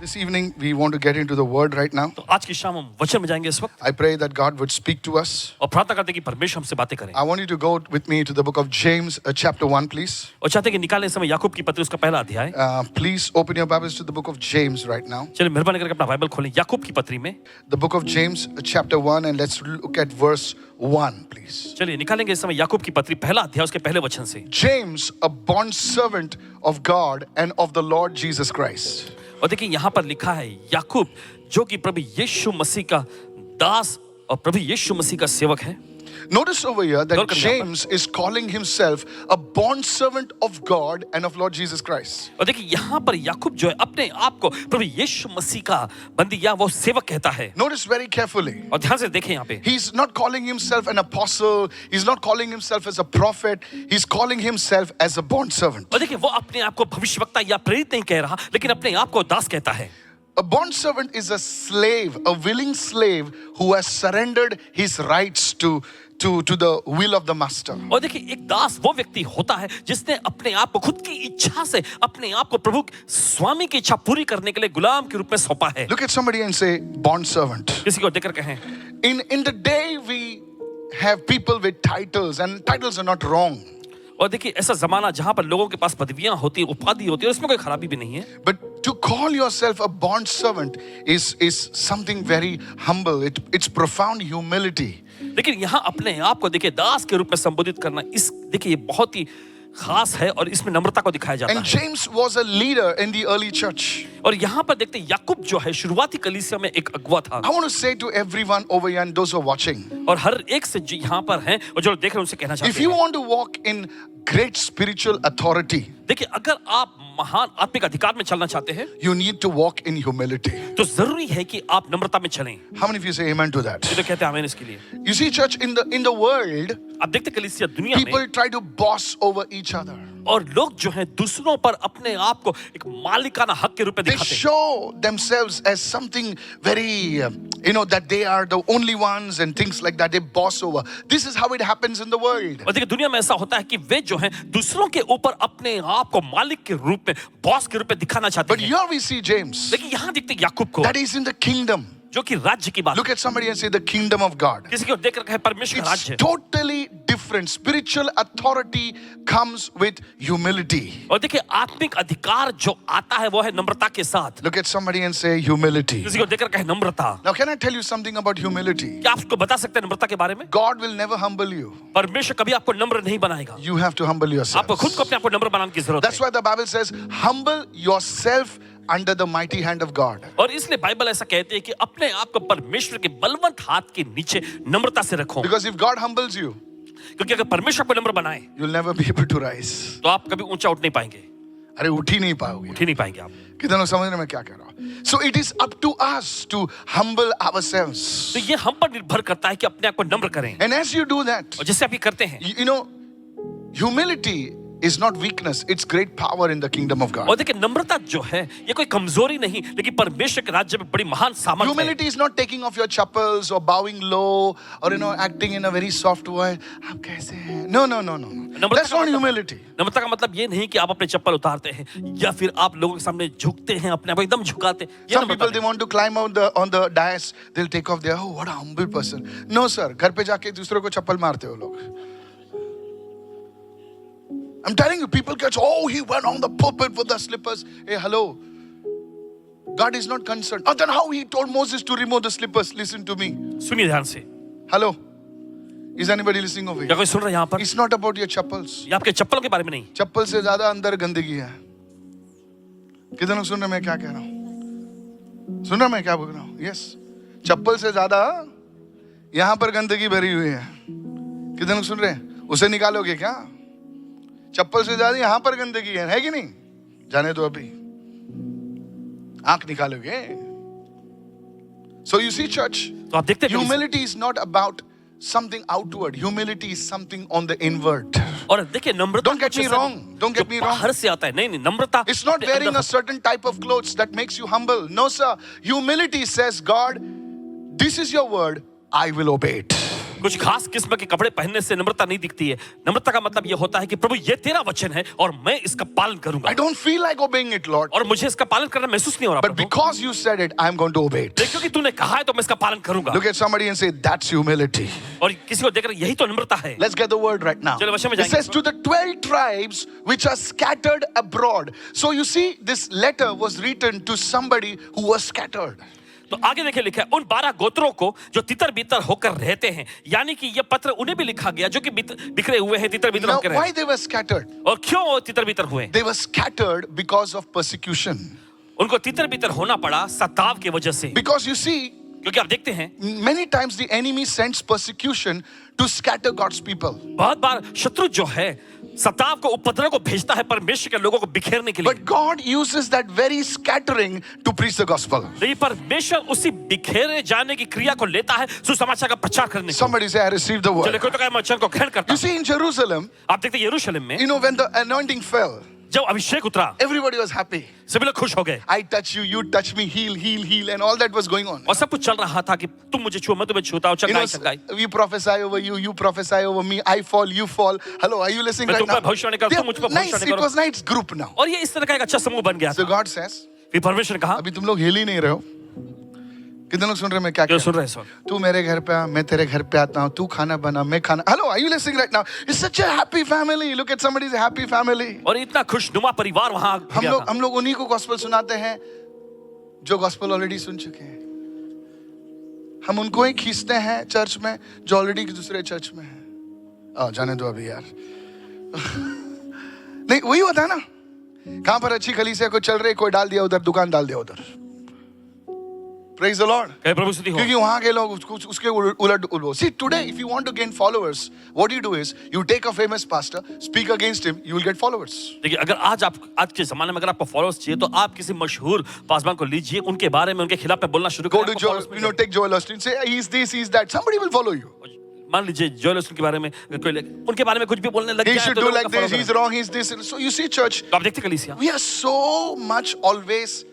This evening we want to get into the word right now. तो आज की शाम हम वचन में जाएंगे इस वक्त I pray that God would speak to us. और प्रार्थना करते हैं कि परमेश्वर हमसे बातें करें I want you to go with me to the book of James, chapter 1, please. और चाहते हैं कि निकालें इस समय याकूब की पत्री उसका पहला अध्याय। Please open your Bibles to the book of James right now. चलिए मेहरबानी करके अपना बाइबल खोलें याकूब की पत्री में। The book of James, chapter 1, and let's look at verse 1, please. चलिए निकालेंगे इस समय याकूब की पत्री पहला अध्याय उसके पहले वचन से। James, a bond servant of God and of the Lord Jesus Christ. और देखिए यहाँ पर लिखा है याकूब जो कि प्रभु यीशु मसीह का दास और प्रभु यीशु मसीह का सेवक है। Notice over here that James is calling himself a bond servant of God and of Lord Jesus Christ. और देखिए यहाँ पर याकूब जो है अपने आप को प्रभु यीशु मसीह का बंदी या वो सेवक कहता है। Notice very carefully. और ध्यान से देखें यहाँ पे। He's not calling himself an apostle. He's not calling himself as a prophet. He's calling himself as a bond servant. और देखिए वो अपने आप को भविष्यवक्ता या प्रेरित नहीं कह रहा लेकिन अपने आप को दास कहता है। A bond servant is a slave, a willing slave who has surrendered his rights to the will of the master. और देखिए एक दास वो व्यक्ति होता है जिसने अपने आप को खुद की इच्छा से अपने आप को प्रभु स्वामी की इच्छा पूरी करने के लिए गुलाम के रूप में सौंपा है। Look at somebody and say bond servant. किसी को देखकर कहें। In the day we have people with titles and titles are not wrong. और देखिए ऐसा जमाना जहां पर लोगों के पास पदवियां होती हैं, उपाधि होती है, उसमें कोई खराबी भी नहीं है। But to call yourself a bond servant is something very humble. It's profound humility. लेकिन यहाँ अपने आप को देखिए दास के रूप में संबोधित करना इस देखिए ये बहुत ही खास है और इसमें नम्रता को दिखाया जाता है। And James was a leader in the early church. और यहाँ पर देखते हैं याकूब जो है शुरुआती कलीसिया में एक अगुवा था। I want to say to everyone over here and those who are watching. और हर एक से जो यहाँ पर हैं और जो देख रहे हैं उनसे कहना चाहते हैं। If you want to walk in great spiritual authority, देखिए अगर आप महान आत्मिक अधिकार में चलना चाहते हैं, you need to walk in humility. तो जरूरी है कि आप नम्रता में चलें। How many of you say amen to that? ये तो कहते हैं आमीन इसके लिए। You see, church, in the world, आप देखते कलीसिया दुनिया में people try to boss over each other. और लोग जो हैं दूसरों पर अपने आप को एक मालिकाना हक के रूप में They दिखाते हैं। show themselves as something very, that they are the only ones and things like that. They boss over. This is how it happens in the world. और देखिए दुनिया में ऐसा होता है कि वे जो हैं दूसरों के ऊपर अपने आप को मालिक के रूप में बॉस के रूप में दिखाना चाहते But हैं। here we see James, लेकिन यहाँ देखते हैं याकूब को that is in the kingdom. जो कि राज्य की बात। Look at somebody and say the kingdom of God. किसी को देखकर कहे परमेश्वर का It's राज्य। totally different. Spiritual authority comes with humility. और देखिए आत्मिक अधिकार जो आता है वो है नम्रता के साथ। Look at somebody and say humility. किसी को देखकर कहे नम्रता। Now, can I tell you something about humility? क्या आप उसको बता सकते हैं नम्रता के बारे में? God will never humble you. परमेश्वर कभी आपको नम्र नहीं बनाएगा। You have to humble yourself. आपको खुद को अपने आप को नम्र बनाने की जरूरत That's है। why the Bible says, humble yourself under the mighty hand of God. और इसलिए बाइबल ऐसा कहती है कि अपने आप को परमेश्वर के बलवंत हाथ के नीचे नम्रता से रखो। Because if God humbles you, क्योंकि अगर परमेश्वर को नम्र बनाए you'll never be able to rise. तो आप कभी ऊंचा उठ नहीं पाएंगे। अरे उठ ही नहीं पाओगे। उठ ही नहीं पाएंगे आप। कितने लोग समझ रहे हैं मैं क्या कह रहा हूँ? So it is up to us to humble ourselves. तो ये हम पर निर्भर करता है कि अपने आप को नम्र करें। And as you do that, और जैसे आप ये करते हैं, humility is not weakness, it's great power in the kingdom of God. और देखिए नम्रता जो है ये कोई कमजोरी नहीं लेकिन परमेश्वर के राज्य में बड़ी महान सामर्थ है। Humility is not taking off your chappals or bowing low or acting in a very soft way. आप कैसे हैं? No. That's not humility. नम्रता का मतलब ये नहीं कि आप अपने चप्पल उतारते हैं या फिर आप लोगों के सामने झुकते हैं, अपने आप को एकदम झुकाते हैं। Some people they want to climb on the dais, they'll take off their, oh what a humble person. No sir, घर पे जाके दूसरों को चप्पल मारते हो लोग। I'm telling you, people catch, oh he went on the pulpit with the slippers. Hey, hello. God is not concerned. Then how he told Moses to remove the slippers? Listen to me. सुनिए ध्यान से। Hello. Is anybody listening over क्या here? कोई सुन रहा है यहाँ पर? It's not about your chappals. ये आपके चप्पलों के बारे में नहीं। चप्पल से ज्यादा अंदर गंदगी है। कितने लोग सुन रहे हैं मैं क्या कह रहा हूँ? सुन रहे हैं मैं क्या बोल रहा हूँ? Yes. चप्पल से ज्यादा यहाँ पर गंदगी भरी हुई है। कितने लोग सुन रहे हैं? उसे निकालोगे क्या? चप्पल से ज्यादा यहाँ पर गंदगी है कि नहीं? जाने दो अभी। आंख निकालोगे? So you see, church, तो आप देखते हैं humility is not about something outward. Humility is something on the inward. और देखिए नम्रता Don't get me wrong. Don't get me wrong. बाहर से आता है। नहीं नम्रता It's not wearing a certain type of clothes that makes you humble. No, sir. Humility says, God, this is your word. I will obey it. कुछ खास किस्म के कपड़े पहनने से नम्रता नहीं दिखती है। नम्रता का मतलब यह होता है कि प्रभु ये तेरा वचन है और मैं इसका पालन करूंगा। I don't feel like obeying it, Lord. और मुझे इसका पालन करना महसूस नहीं हो रहा But Prabhu. because you said it, I'm going to obey it. लेकिन क्योंकि तूने कहा है तो मैं इसका पालन करूंगा। Look at somebody and say, that's humility. और किसी को देखकर यही तो नम्रता है। Let's get the word right now. चलो वचन में It जाएंगे। says to the 12 tribes which are scattered abroad. So you see, this letter was written to somebody who was scattered. तो आगे देखिए लिखा है उन 12 गोत्रों को जो तितर बितर होकर रहते हैं, यानी कि यह पत्र उन्हें भी लिखा गया जो कि बिखरे हुए हैं, तितर बितर Now, होकर why रहते they were scattered? हैं। और क्यों वो तितर बितर हुए? They were scattered because of persecution. उनको तितर बितर होना पड़ा सताव की वजह से। Because you see, क्योंकि आप देखते हैं many times the enemy sends persecution to scatter God's people. बहुत बार शत्रु जो है सताव को, उपद्रव को भेजता है परमेश्वर के लोगों को बिखेरने के लिए। But God uses that very scattering to preach the gospel. लेकिन परमेश्वर उसी बिखेरे जाने की क्रिया को लेता है सुसमाचार का प्रचार करने के लिए। Somebody say, I received the word. चलिए कोई तो कहे मैं वचन को ग्रहण करता You हूं। see, in Jerusalem, आप देखते हैं यरूशलेम में you know, when the anointing fell, जब अभिषेक उतरा everybody was happy. सभी लोग खुश हो गए I touch you, you touch me, heal, heal, heal, and all that was going on. और सब कुछ चल रहा था कि तुम मुझे छुओ मैं तुम्हें छूता हूं, You know, चंगाई चंगाई। we prophesy over you, you prophesy over me, I fall, you fall. Hello, are you listening मैं right तुम पर now? भविष्यवाणी करूं, तुम मुझ पर Nice, भविष्यवाणी it करो। was nice group now. और ये इस तरह का एक अच्छा समूह बन गया So था। God says, फिर परमेश्वर ने कहा, अभी तुम लोग हिल ही नहीं रहे हो। कितने लोग सुन रहे हैं मैं क्या क्यों कह सुन रहा रहे हैं? हूं? तू मेरे घर पे आ, मैं तेरे घर पे आता हूं, तू खाना बना, मैं खाना। Hello, are you listening right now? It's such a happy family. Look at somebody's happy family. और इतना खुशनुमा परिवार वहां गया था। हम लोग उन्हीं को गॉस्पेल सुनाते हैं जो गॉस्पेल ऑलरेडी सुन चुके हैं। हम उनको ही खींचते हैं चर्च में जो ऑलरेडी दूसरे चर्च में है। जाने दो अभी यार। नहीं, वही होता है ना, कहां पर अच्छी कलीसिया को चल रही, कोई डाल दिया उधर, दुकान डाल दिया उधर। Praise the Lord. कहे प्रभु स्तुति हो। क्योंकि वहां के लोग उसके उलट उलट। See, today if you want to gain followers, what you do is you take a famous pastor, speak against him, you will get followers. देखिए अगर आज के जमाने में अगर आपको फॉलोअर्स चाहिए तो आप किसी मशहूर पासवान को लीजिए, उनके बारे में उनके खिलाफ में बोलना शुरू Go करें। to Joel, you know, take Joel Austin, say he's this, he's that. Somebody will follow you. मान लीजिए जोएल ओस्टीन के बारे में कोई उनके बारे में कुछ भी बोलने लग He जाए should तो do लोग like उनका this, follow he's करें। wrong, he's this. So you see, church, तो आप देखते कलीसिया we are so much always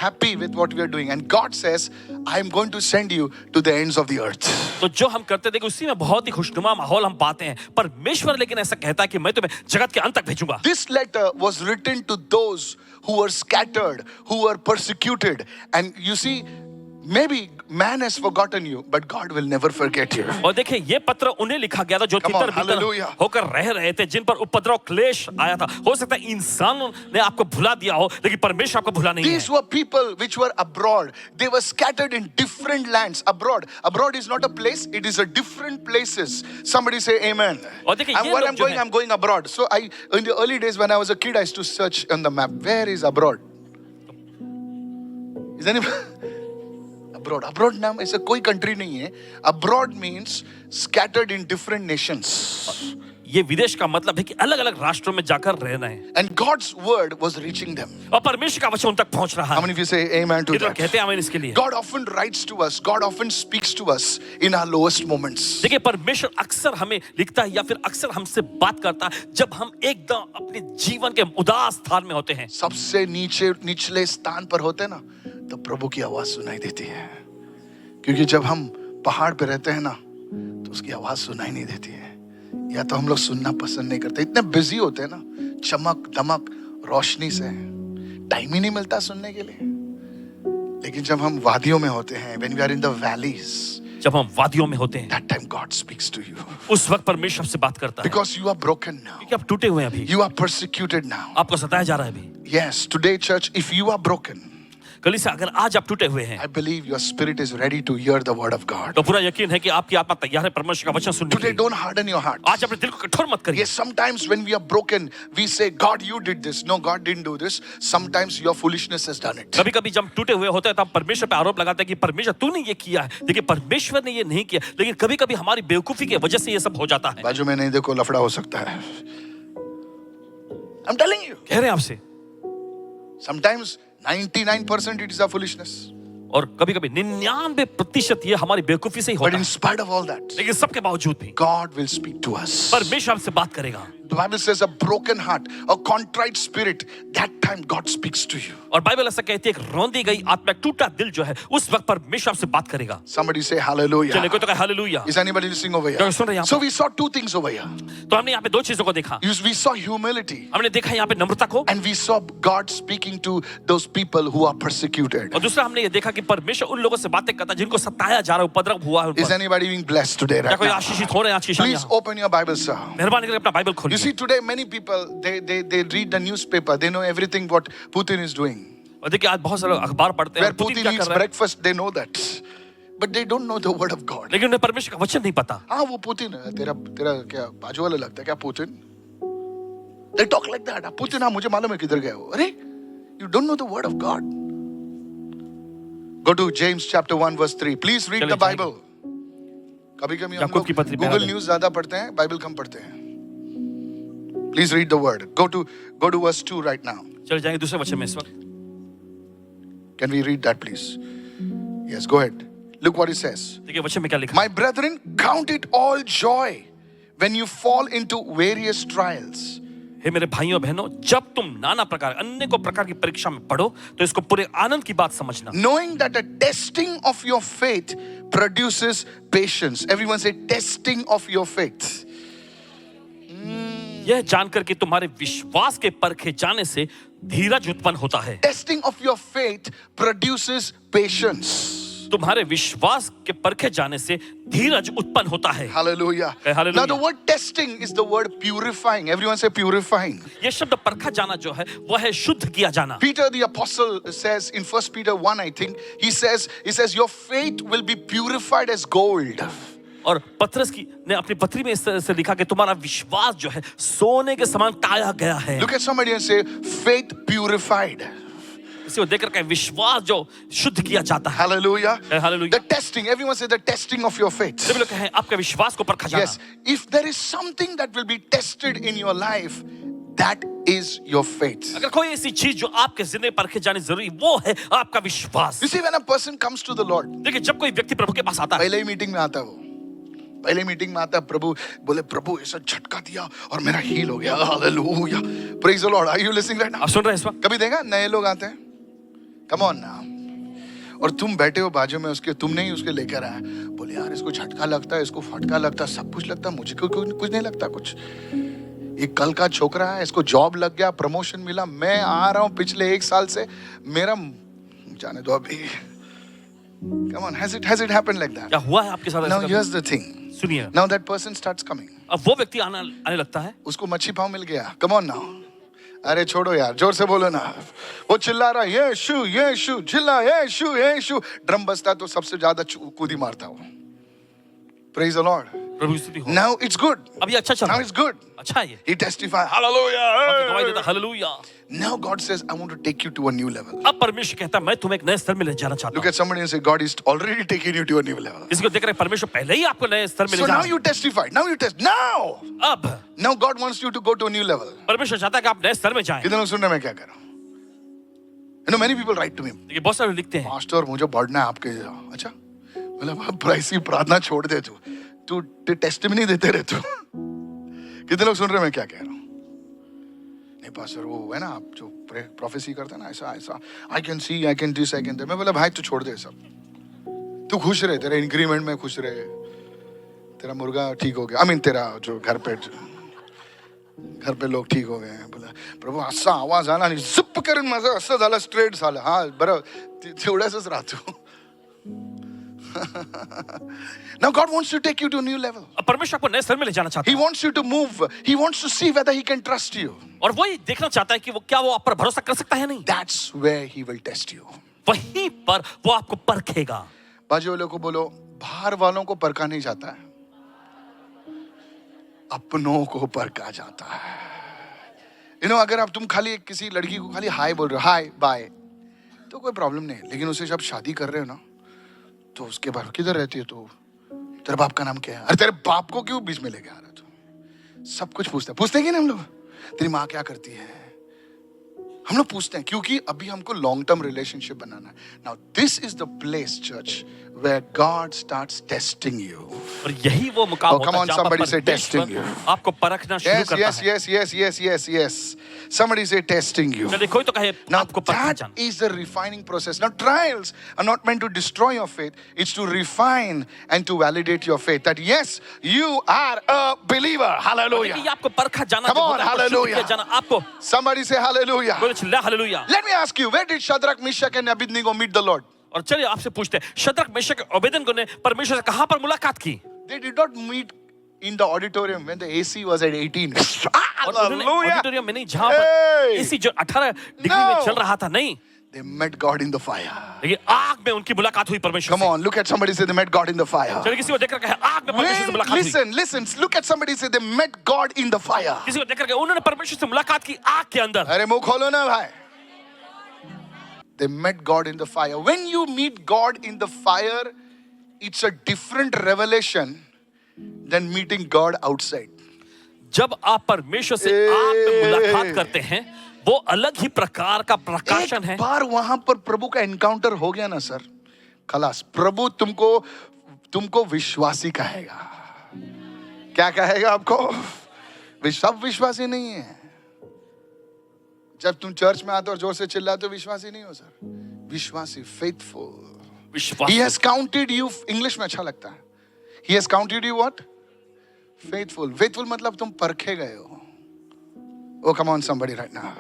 happy with what we are doing. And God says, I'm going to send you to the ends of the earth. तो जो हम करते देखो उसी में बहुत ही खुशनुमा माहौल हम पाते हैं। परमेश्वर लेकिन ऐसा कहता है कि मैं तुम्हें जगत के अंत तक भेजूंगा। This letter was written to those who were scattered, who were persecuted. And you see, maybe man has forgotten you, but God will never forget you. और देखिए ये पत्र उन्हें लिखा गया था जो Come on, तितर बितर hallelujah. होकर रह रहे थे, जिन पर उपद्रव क्लेश आया था। हो सकता है इंसानों ने आपको भुला दिया हो, लेकिन परमेश्वर आपको भुला नहीं These है। were people which were abroad. They were scattered in different lands. Abroad is not a place, it is a different places. Somebody say amen. और देखिए ये Where लोग I'm जो going, हैं- I'm going abroad. So in the early days when I was a kid, I used to search on the map, where is abroad? Is anybody? Abroad नाम ऐसा कोई country नहीं है. Abroad means scattered in different nations. ये विदेश का मतलब है कि अलग अलग राष्ट्रों में जाकर रहना है And God's word was reaching them. और परमेश्वर का वचन उन तक पहुंच रहा How है। many of you say amen to ये तो that? कहते हैं आमीन इसके लिए। God often writes to us. God often speaks to us in our lowest moments. देखिए परमेश्वर अक्सर हमें लिखता है या फिर अक्सर हमसे बात करता है जब हम एकदम अपने जीवन के उदास स्थान में होते हैं। सबसे निचले स्थान पर होते हैं ना, तो प्रभु की आवाज सुनाई देती है। क्योंकि जब हम पहाड़ पे रहते हैं ना, तो उसकी आवाज सुनाई नहीं देती है, या तो हम लोग सुनना पसंद नहीं करते। इतने बिजी होते हैं ना, चमक दमक रोशनी से टाइम ही नहीं मिलता सुनने के लिए। लेकिन जब हम वादियों में होते हैं, when we are in the valleys, जब हम वादियों में होते हैं that time God speaks to you. उस वक्त परमेश्वर से बात करता है। Because you are broken now. क्योंकि आप टूटे हुए हैं अभी, You are persecuted now. आपको सताया जा रहा है अभी। Yes, today church, if you are broken, कलीसिया अगर आज आप टूटे हुए हैं I believe your spirit is ready to hear the word of God. तो पूरा यकीन है कि आपकी आत्मा तैयार है परमेश्वर का वचन सुनने के Today, लिए। don't harden your heart. आज अपने दिल को कठोर मत करिए। Yes, sometimes when we are broken, we say, God, you did this. No, God didn't do this. Sometimes your foolishness has done it. कभी कभी जब हम टूटे हुए होते हैं तो हम परमेश्वर पे आरोप लगाते हैं कि परमेश्वर तूने ये किया है। देखिए परमेश्वर ने ये नहीं किया, लेकिन कभी कभी हमारी बेवकूफी की वजह से ये सब हो जाता है। बाजू में नहीं देखो, लफड़ा हो सकता है. I'm telling you. कह रहे हैं आपसे Sometimes 99% it is a foolishness. और कभी-कभी 99% ये हमारी बेवकूफी से ही But होता in है। spite of all that, लेकिन सबके बावजूद भी God will speak to us. परमेश्वर हमसे बात करेगा। The Bible says a broken heart, a contrite spirit, that time God speaks to you. और बाइबल ऐसा कहती है कि रोंदी गई आत्मा, टूटा दिल जो है, उस वक्त परमेश्वर आपसे बात करेगा। Somebody say hallelujah. चलिए कोई तो कहे hallelujah. Is anybody listening over क्या here? सुन रहे हैं यहाँ So we saw two things over here. तो हमने यहाँ पे दो चीजों को देखा। We saw humility हमने देखा यहाँ पे नम्रता को, and we saw God speaking to those people who are persecuted. और दूसरा हमने ये देखा कि परमेश्वर उन लोगों से बातें करता है जिनको सताया जा रहा है, उपद्रव हुआ है उन Is पर। anybody being blessed today क्या right कोई now? आशीषित हो रहे हैं आज की शाम Please यहाँ? open your Bible, sir. मेहरबानी करके अपना बाइबल You खोलिए। see, today many people they read the newspaper. They know everything what Putin is doing. और देखिए आज बहुत सारे अखबार पढ़ते हैं, Where पुतिन Putin क्या कर eats रहा है, breakfast, they know that, but they don't know the word of God. लेकिन उन्हें परमेश्वर का वचन नहीं पता। हाँ वो पुतिन है, तेरा तेरा क्या बाजू वाला लगता है क्या Putin? They talk like that. Putin, हाँ मुझे मालूम है किधर गया वो। अरे, you don't know the word of God. Go to James chapter 1 verse 3. Please read चलिए the Bible. कभी-कभी हम याकूब की लोग पत्री पढ़ा Google दें। News ज्यादा पढ़ते हैं, बाइबल कम पढ़ते हैं. Please read the word. Go to verse 2 right now. चल जाएंगे दूसरे वचन में इस वक्त। Can we read that please? Yes, go ahead. Look what it says. देखिए वचन में क्या लिखा है। My brethren, count it all joy when you fall into various trials. हे मेरे भाइयों बहनों, जब तुम नाना प्रकार अनेकों प्रकार की परीक्षा में पढ़ो तो इसको पूरे आनंद की बात समझना। Knowing that the testing of your faith produces patience. Everyone say testing of your faith. यह जानकर कि तुम्हारे विश्वास के परखे जाने से धीरज उत्पन्न होता है। Testing of your faith produces patience. तुम्हारे विश्वास के परखे जाने से धीरज उत्पन्न होता है। Hallelujah. Hallelujah. Now the word testing is the word purifying. Everyone say purifying. यह शब्द परखा जाना जो है वह है शुद्ध किया जाना। Peter the apostle says in 1 Peter 1, I think, he says your faith will be purified as gold. और पतरस की ने अपनी पत्री में इस तरह से लिखा कि तुम्हारा विश्वास जो है सोने के समान टाया गया है। Look at somebody and say faith purified. इसी को देखकर कहे विश्वास जो शुद्ध किया जाता है। Hallelujah. Hallelujah. The testing, everyone say the testing of your faith. सभी लोग कहें आपके विश्वास को परखा जाना। Yes, if there is something that will be tested in your life, that is your faith. अगर कोई ऐसी चीज जो आपके जिंदगी परखे जानी जरूरी वो है आपका विश्वास। You see, when a person comes to the Lord, देखिए जब कोई व्यक्ति प्रभु के पास आता है, पहले ही मीटिंग में आता है वो, पहले मीटिंग में आता है, प्रभु बोले प्रभु ऐसा झटका दिया और मेरा हील हो गया। Hallelujah, praise the lord. Are you listening right now? आप सुन रहे हैं इस वक्त? कभी देखा नए लोग आते हैं, कम ऑन ना, और तुम बैठे हो बाजू में उसके, तुमने ही उसके लेकर आया, बोले यार इसको झटका लगता है, इसको फटका लगता है, सब कुछ लगता है, मुझे कुछ नहीं लगता कुछ। ये कल का छोकरा है, इसको जॉब लग गया, प्रमोशन मिला, मैं आ रहा हूँ पिछले 1 साल से, मेरा जाने दो अभी। Come on, has it happened like that? क्या हुआ है आपके साथ? Now ऐसा here's the thing. सुनिए, Now that person starts coming. अब वो व्यक्ति आने लगता है, उसको मच्छी पाव मिल गया। Come on now. अरे छोड़ो यार, जोर से बोलो ना। वो चिल्ला रहा है यीशु चिल्ला यीशु। ड्रम बजता तो सबसे ज्यादा कूदी मारता वो। Praise the Lord. प्रभु की स्तुति हो। Now it's good. अब ये अच्छा चल Now रहा it's है, good. अच्छा है ये। He testifies. गवाही Hallelujah. देता hallelujah. Now God says, I want to take you to a new level. अब परमेश्वर कहता है मैं तुम्हें एक नए स्तर में ले जाना चाहता Look हूँ। at somebody and say, God is already taking you to a new level. इसको देख रहे हैं परमेश्वर पहले ही आपको नए स्तर में So ले now जाना। you testify. Now you test. Now. अब God wants you to go to a new level. परमेश्वर चाहता है कि आप नए स्तर में जाएं। कितने लोग सुन रहे हैं मैं क्या कर रहा हूँ? You know, many people write to me. देखिए बहुत सारे लोग लिखते हैं, पास्टर मुझे बढ़ना है आपके। अच्छा, मतलब आप प्राइसी प्रार्थना छोड़ दे, तू टेस्टिमनी देते रहे तू। कितने लोग सुन रहे हैं मैं क्या कह रहा हूँ? नहीं पास्टर, वो है ना आप जो प्रोफेसी करते हैं ना, ऐसा I can see, I can this, I can that. मैं बोला भाई तू छोड़ दे सब, तू खुश रहे, तेरे इंक्रीमेंट में खुश रहे, तेरा मुर्गा ठीक हो गया, आई मीन तेरा जो घर पे लोग ठीक हो गए हैं। बोला प्रभु असा आवाज आला नाही, जिप करून माझं असं झालं, स्ट्रेट झालं। हा बरं, तेवढ्याच राहतो। Now God wants to take you to a new level. अब परमेश्वर आपको नए स्तर में ले जाना चाहता He है wants you to move. He wants to see whether he can trust you. और वही देखना चाहता है कि वो क्या वो आप पर भरोसा कर सकता है नहीं। That's where he will test you. वहीं पर वो आपको परखेगा। बाजू वालों को बोलो, बाहर वालों को परखा नहीं जाता है, अपनों को परखा जाता है। You know, अगर आप तुम खाली किसी लड़की को खाली हाय बोल रहे हो, हाय बाय, तो कोई प्रॉब्लम नहीं, लेकिन उसे जब शादी कर रहे हो ना, तो उसके बाद किधर रहती है तू, तेरे बाप का नाम क्या है, अरे तेरे बाप को क्यों बीच में लेके आ रहा तू, सब कुछ पूछते हैं कि ना हम लोग, तेरी माँ क्या करती है, हम लोग पूछते हैं क्योंकि अभी हमको लॉन्ग टर्म रिलेशनशिप बनाना है. Now this is the place church where God starts testing you. और यही वो मुकाम Oh, come होता है on, जहाँ पर somebody say testing परमेश्वर you. आपको परखना शुरू Yes, करता yes, है. yes. Somebody say testing you. चलिए कोई तो कहे Now आपको परखा that जाना. is the refining process. Now trials are not meant to destroy your faith. It's to refine and to validate your faith. That yes, you are a believer. लेकिन Hallelujah. ये आपको परखा जाना Come जो on, होता है, आपको शुद्ध hallelujah. किया जाना आपको. Somebody say hallelujah. बोले चिल्ला hallelujah. Let me ask you, where did Shadrach, Meshach and Abednego meet the Lord? और चलिए आपसे पूछते हैं शद्रक मेशक और अबेदनगो ने परमेश्वर से कहां पर मुलाकात की. They did not meet in the auditorium when the AC was at 18. और उन्होंने Hallelujah. ऑडिटोरियम में नहीं जहां पर Hey. एसी जो 18 डिग्री में No. चल रहा था नहीं. They met God in the fire. लेकिन आग में उनकी मुलाकात हुई परमेश्वर Come से. on, look at somebody say they met God in the fire. चलिए किसी को देखकर कहे आग में परमेश्वर से मुलाकात हुई. Listen, look at somebody say they met God in the fire. किसी को देखकर कहे उन्होंने परमेश्वर से मुलाकात की आग के अंदर. अरे मुंह खोलो ना भाई. They met God in the fire. When you meet God in the fire, it's a different revelation than meeting God outside. जब आप परमेश्वर से आग में मुलाकात करते हैं वो अलग ही प्रकार का प्रकाशन है. एक बार वहां पर प्रभु का एनकाउंटर हो गया ना सर, खलास. प्रभु तुमको विश्वासी कहेगा. क्या कहेगा आपको? सब विश्वासी नहीं है. जब तुम चर्च में आते हो और जोर से चिल्लाते हो विश्वासी नहीं हो सर. विश्वासी, फेथफुल. विश्वास. He has counted you. English में अच्छा लगता है. He has counted you what? Faithful. Faithful मतलब तुम परखे गए हो. Oh, come on, somebody right now.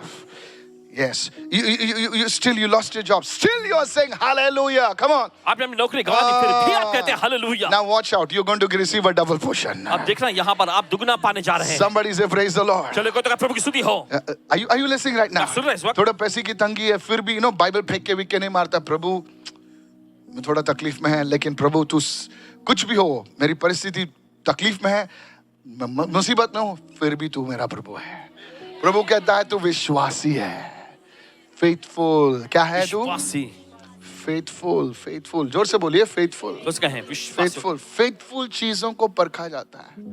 Yes. You still you lost your job. Still you are saying hallelujah. Come on. आपने अपनी नौकरी गंवा दी फिर भी आप कहते हैं hallelujah. Now watch out. You're going to receive a double portion. अब देखना यहाँ पर आप दुगना पाने जा रहे हैं. Somebody say praise the Lord. चलो कोई तो कहे प्रभु की स्तुति हो. Are you listening right now? आप सुन रहे हैं इस वक्त? थोड़ा पैसे की तंगी है फिर भी बाइबल फेंक के विके नहीं मारता. प्रभु मैं थोड़ा तकलीफ में है लेकिन प्रभु तू कुछ भी हो मेरी परिस्थिति तकलीफ में है मुसीबत में हो फिर भी तू मेरा प्रभु है. प्रभु कहता है तू विश्वासी है. फेथफुल. क्या है तू? विश्वासी. फेथफुल. जोर से बोलिए फेथफुल. उसका है विश्वास. फेथफुल चीजों को परखा जाता है.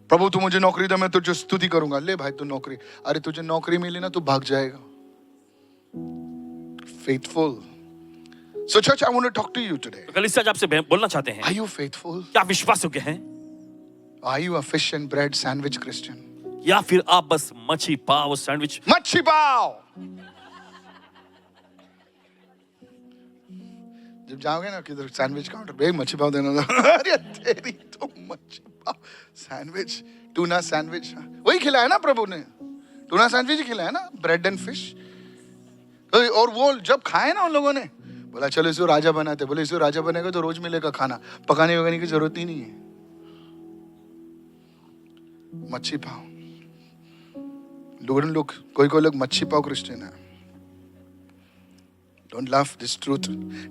प्रभु तू मुझे नौकरी दे मैं तुझे स्तुति करूंगा. ले भाई तू नौकरी. अरे तुझे नौकरी मिली ना तू भाग जाएगा. Faithful. So church, I want to talk to you today. कल इससे आज आपसे बोलना चाहते हैं. Are you faithful? क्या विश्वास योग्य हैं? Are you a fish and bread sandwich Christian? या फिर आप बस मच्छी पाव सैंडविच. मच्छी पाव. जब जाओगे ना किधर सैंडविच काउंटर पे मच्छी पाव देना. अरे तेरी तो मच्छी पाव सैंडविच टूना सैंडविच वही खिलाया ना प्रभु ने. टूना सैंडविच ही खिलाया ना. Bread and fish. और वो जब खाए ना उन लोगों ने बोला चलो इसको राजा बनाते. बोले इसको राजा बनेगा तो रोज मिलेगा खाना. पकाने वगाने की जरूरत ही नहीं है. मच्छी पाव. लोग कोई लोग मच्छी पाव क्रिश्चियन है. Don't laugh, this truth.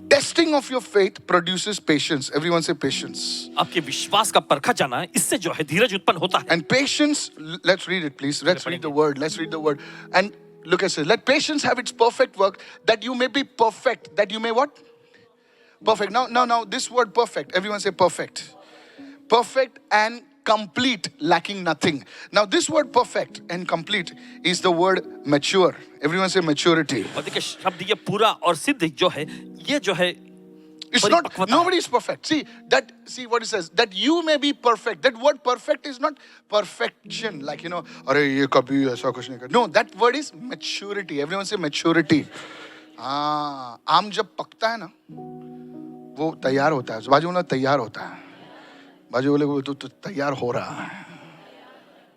Testing of your faith produces patience. Everyone say patience. आपके विश्वास का परखा जाना है इससे जो है धीरज उत्पन्न होता है. And patience, let's read it please. Let's read the word. Let's read the word. And look at it. Let patience have its perfect work that you may be perfect. That you may what? Perfect. Now this word perfect. Everyone say perfect. Perfect and complete, lacking nothing. Now this word perfect and complete is the word mature. Everyone say maturity. और देखिए शब्द ये पूरा और सिद्ध जो है ये जो है It's not, nobody is perfect. See what it says, that you may be perfect. That word perfect is not perfection, like अरे ये कभी ऐसा कुछ नहीं कर. No, that word is maturity. Everyone say maturity. आम जब पकता है ना वो तैयार होता है. बाजू वाला तैयार होता है. बाजू वाले को तो तैयार हो रहा है.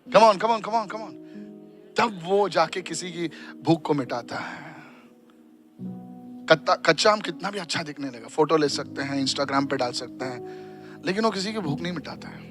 Come on. तब वो जाके किसी की भूख को मिटाता है. कच्चा आम कितना भी अच्छा दिखने लगा. फोटो ले सकते हैं इंस्टाग्राम पे डाल सकते हैं लेकिन वो किसी की भूख नहीं मिटाता है.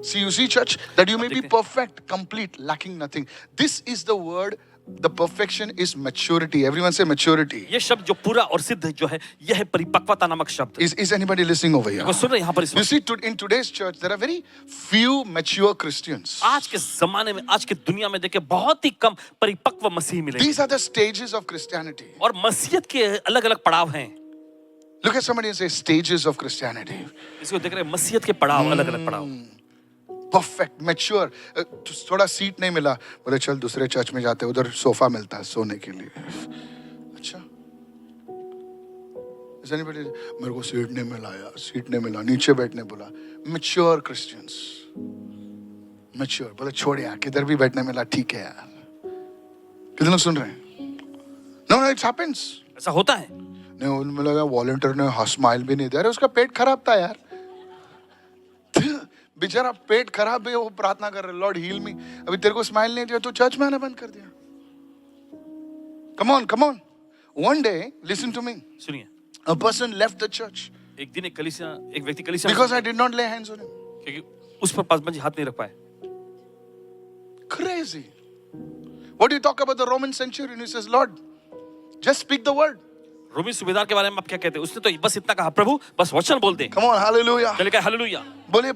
See, you see church, that you may be perfect, complete, lacking nothing. This is the word. The perfection is maturity. Everyone say maturity. ये शब्द जो पूरा और सिद्ध जो है यह है परिपक्वता नामक शब्द. Is anybody listening over here? वो सुन रहे हैं यहाँ पर इस You वक्त. see, in today's church, there are very few mature Christians. आज के जमाने में आज के दुनिया में देखे बहुत ही कम परिपक्व मसीही मिलेंगे. These are the stages of Christianity. और मसीहत के अलग अलग पड़ाव हैं. Look at somebody and say stages of Christianity. इसको देख रहे हैं मसीहत के पड़ाव अलग अलग पड़ाव. Perfect mature. थोड़ा सीट नहीं मिला, बोले चल दूसरे चर्च में जाते, उधर सोफा मिलता है सोने के लिए. अच्छा, मेरे को सीट नहीं मिला यार, सीट नहीं मिला, नीचे बैठने बोला. Mature Christians, mature. बोले छोड़ यार, किधर भी बैठने मिला ठीक है यार. कितने लोग सुन रहे हैं? No it's happens. ऐसा होता है. नहीं, उनमें लगा वॉलंटियर ने स्माइल भी नहीं दिया. अरे उसका पेट खराब था यार, बेचारा पेट खराब है, वो प्रार्थना कर रहे, लॉर्ड हील मी. अभी तेरे को स्माइल नहीं दिया तो चर्च में आना बंद कर दिया. Come on come on. One day, listen to me, सुनिए, a person left the church एक दिन एक व्यक्ति कलीसिया because I did not lay hands on him. क्योंकि उस पर पासवान जी हाथ नहीं रख पाए. Crazy. What do you talk about the Roman centurion? He says, Lord, just speak the word. रोमी सूबेदार के बारे में आप क्या कहते हैं? उसने तो बस इतना कहा, प्रभु बस वचन बोल दे. Come on, hallelujah. चले कहा हालेलुया. बोले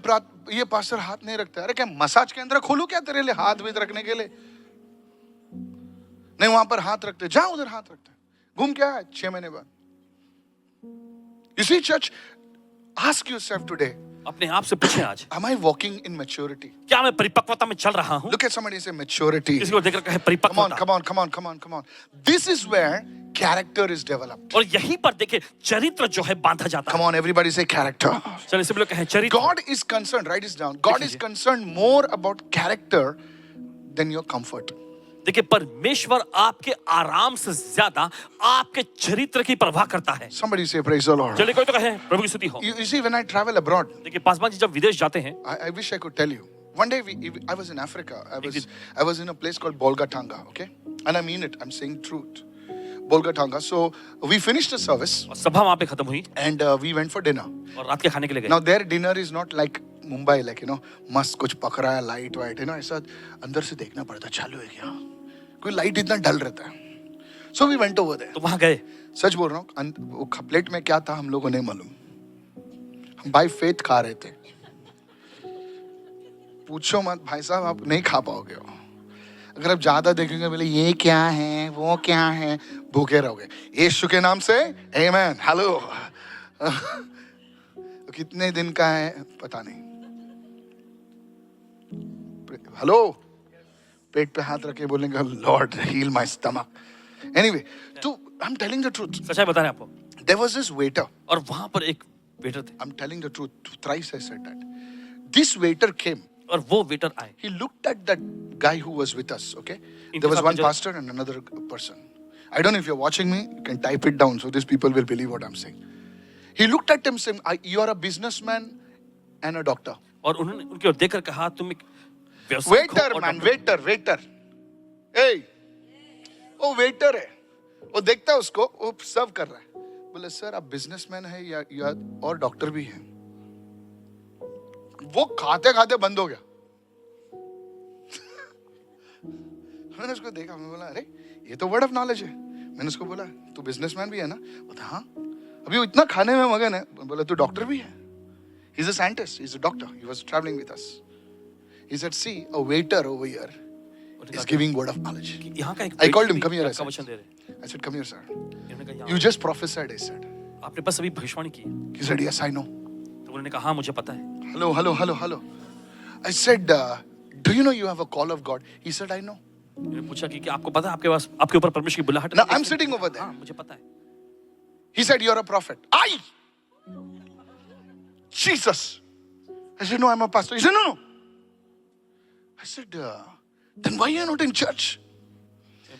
ये पास्टर हाथ नहीं रखता. अरे क्या मसाज के अंदर खोलूं क्या तेरे लिए हाथ भी रखने के लिए? नहीं, वहां पर हाथ रखते, जा उधर हाथ रखते. घूम क्या है 6 महीने बाद. You see, church, ask yourself today, अपने आप से पूछें आज, am I walking in maturity? क्या मैं परिपक्वता में चल रहा हूँ? Look at somebody and say maturity. किसी को देखकर कहे Come on, परिपक्वता. come on, come on, come on, come on. This is where character is developed. और यहीं पर देखे चरित्र जो है बांधा जाता Come है. on, everybody say character. चलिए सब लोग कहें चरित्र. God is concerned, write this down. God is concerned more about character than your comfort. देखिए, परमेश्वर आपके आराम से ज्यादा आपके चरित्र की परवाह करता है. Somebody say praise the Lord. चलिए कोई तो कहे प्रभु की स्तुति हो. You see, when I travel abroad, देखिए, पासवान जी जब विदेश जाते हैं, I wish I could tell you. One day I was in Africa. I was in a place called Bolgatanga, okay? And I mean it. I'm saying truth. Bolgatanga. So we finished the service और सभा वहां पे खत्म हुई and we went for dinner. और रात के खाने के लिए गए. Now their dinner is not like Mumbai, like मस्त कुछ पक रहा है, light white, ऐसा अंदर से देखना पड़ता, चालू है क्या, कोई लाइट इतना डल रहता है. So we went over there. तो वहां गए. सच बोल रहा हूँ, वो प्लेट में क्या था हम लोगों को नहीं मालूम. हम बाय फेथ खा रहे थे. पूछो मत भाई साहब, आप नहीं खा पाओगे. अगर आप ज्यादा देखेंगे, बोले ये क्या है वो क्या है, भूखे रहोगे. यीशु के नाम से आमेन. हेलो. कितने दिन का है पता नहीं. हेलो. पेट पे हाथ रखे बोलेंगे lord heal my stomach. Anyway, तो I am telling the truth. सच्चाई बता रहे हैं आपको. There was this waiter. और वहां पर एक वेटर थे. I am telling the truth. Thrice I said that. This waiter came. और वो वेटर आए. He looked at that guy who was with us, okay? There was one pastor and another person. I don't know if you're watching me, you can type it down so these people will believe what I'm saying. He looked at him saying, you are a businessman and a doctor. और उन्होंने उनकी ओर देखकर कहा, तुम एक व्यवसायी हो Waiter और man, डॉक्टर. waiter. Hey, वो waiter है. वो देखता है उसको, वो सर्व कर रहा है. बोले सर आप बिजनेसमैन है या और डॉक्टर भी हैं. वो खाते खाते बंद हो गया. मैंने उसको देखा, मैं बोला अरे ये तो वर्ड ऑफ नॉलेज है. मैंने उसको बोला तू बिजनेसमैन भी है ना. बोला हाँ. अभी वो इतना खाने में मगन है. बोला तू डॉक्टर भी है. He is a scientist, he is a doctor. He was travelling with us. He said see a waiter over here is giving word of knowledge. यहाँ का एक I called him, come here. का वचन दे रहे. I said, come here, sir. इन्होंने कहा, You just prophesied, I said. आपने बस अभी भविष्यवाणी की. He said, yes, I know. तो उन्होंने कहा, हाँ मुझे पता है. Hello. I said, do you know you have a call of God? He said, I know. मैंने पूछा कि आपको पता है आपके पास आपके ऊपर परमेश्वर की बुलाहट है? Now I'm sitting over there. हाँ मुझे पता है. He said, you're a prophet. I! Jesus! I said, no, I'm a pastor. He said, no. I said, then why are you not in church?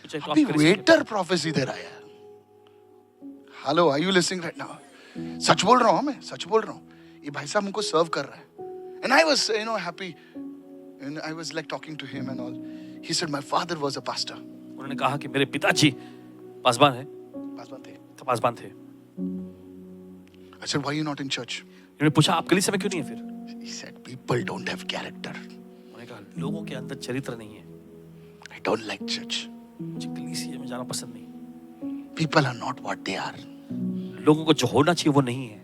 पूछा, तो आप अभी करेंगे? waiter prophecy दे रहा है. Hello, are you listening right now? सच बोल रहा हूँ मैं, सच बोल रहा हूँ. ये भाई साहब हमको सर्व कर रहा है. And I was, happy. And I was like talking to him and all. He said, my father was a pastor. उन्होंने कहा कि मेरे पिताजी पासवान है. पासवान थे. तो पासवान थे. I said, why are you not in church? उन्होंने पूछा आप कलीसिया में क्यों नहीं है फिर? He said, people don't have character. उन्होंने कहा लोगों के अंदर चरित्र नहीं है. I don't like church. मुझे कलीसिया में जाना पसंद नहीं. People are not what they are. लोगों को जो होना चाहिए वो नहीं है.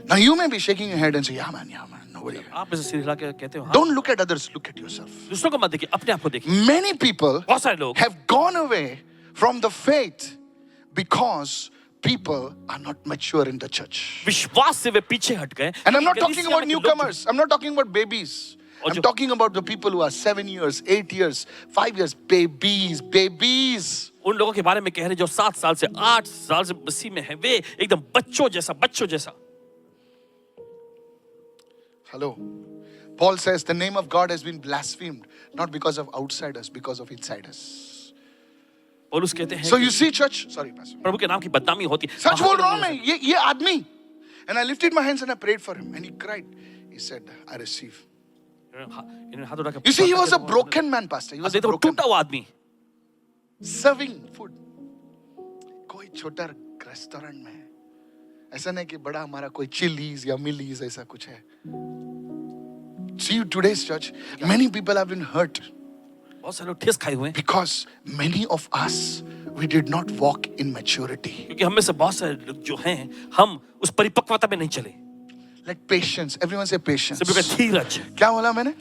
Now you may be shaking your head and say, yeah man. Nobody. आप इसे सिर हिला के कहते हो हाँ. Don't look at others, look at yourself. दूसरों को मत देखिए, अपने आप को देखिए. Many people बहुत सारे लोग have gone away from the faith because people are not mature in the church. विश्वास से वे पीछे हट गए. And I'm not कलीसिया talking about में जो लोग- newcomers. I'm not talking about babies. और I'm जो talking about the people who are 7 years, 8 years, 5 years, babies. उन लोगों के बारे में कह रहे जो 7 साल से 8 साल से मसीह में है, वे एकदम बच्चों जैसा। Hello. Paul says the name of God has been blasphemed, not because of outsiders, because of insiders. पौलुस कहते हैं So you see, church, sorry, Pastor. प्रभु के नाम की बदनामी होती है। सच बोल रहा हूं मैं, ये आदमी. And I lifted my hands and I prayed for him, and he cried. He said, I receive. इन्होंने हाथ उठा के You see, he was a broken man, Pastor. He was a देखो वो broken टूटा हुआ आदमी, serving food. कोई छोटा रेस्टोरेंट में है. ऐसा नहीं कि बड़ा हमारा कोई चिलीज या मिलीज ऐसा कुछ है. See today's church, many people have been hurt बहुत सारे लोग ठेस खाए हुए हैं because many of us we did not walk in maturity. क्योंकि हम में से बहुत सारे लोग जो हैं, हम उस परिपक्वता में नहीं चले। Let patience, everyone say patience. सभी का धीरज। क्या बोला मैंने?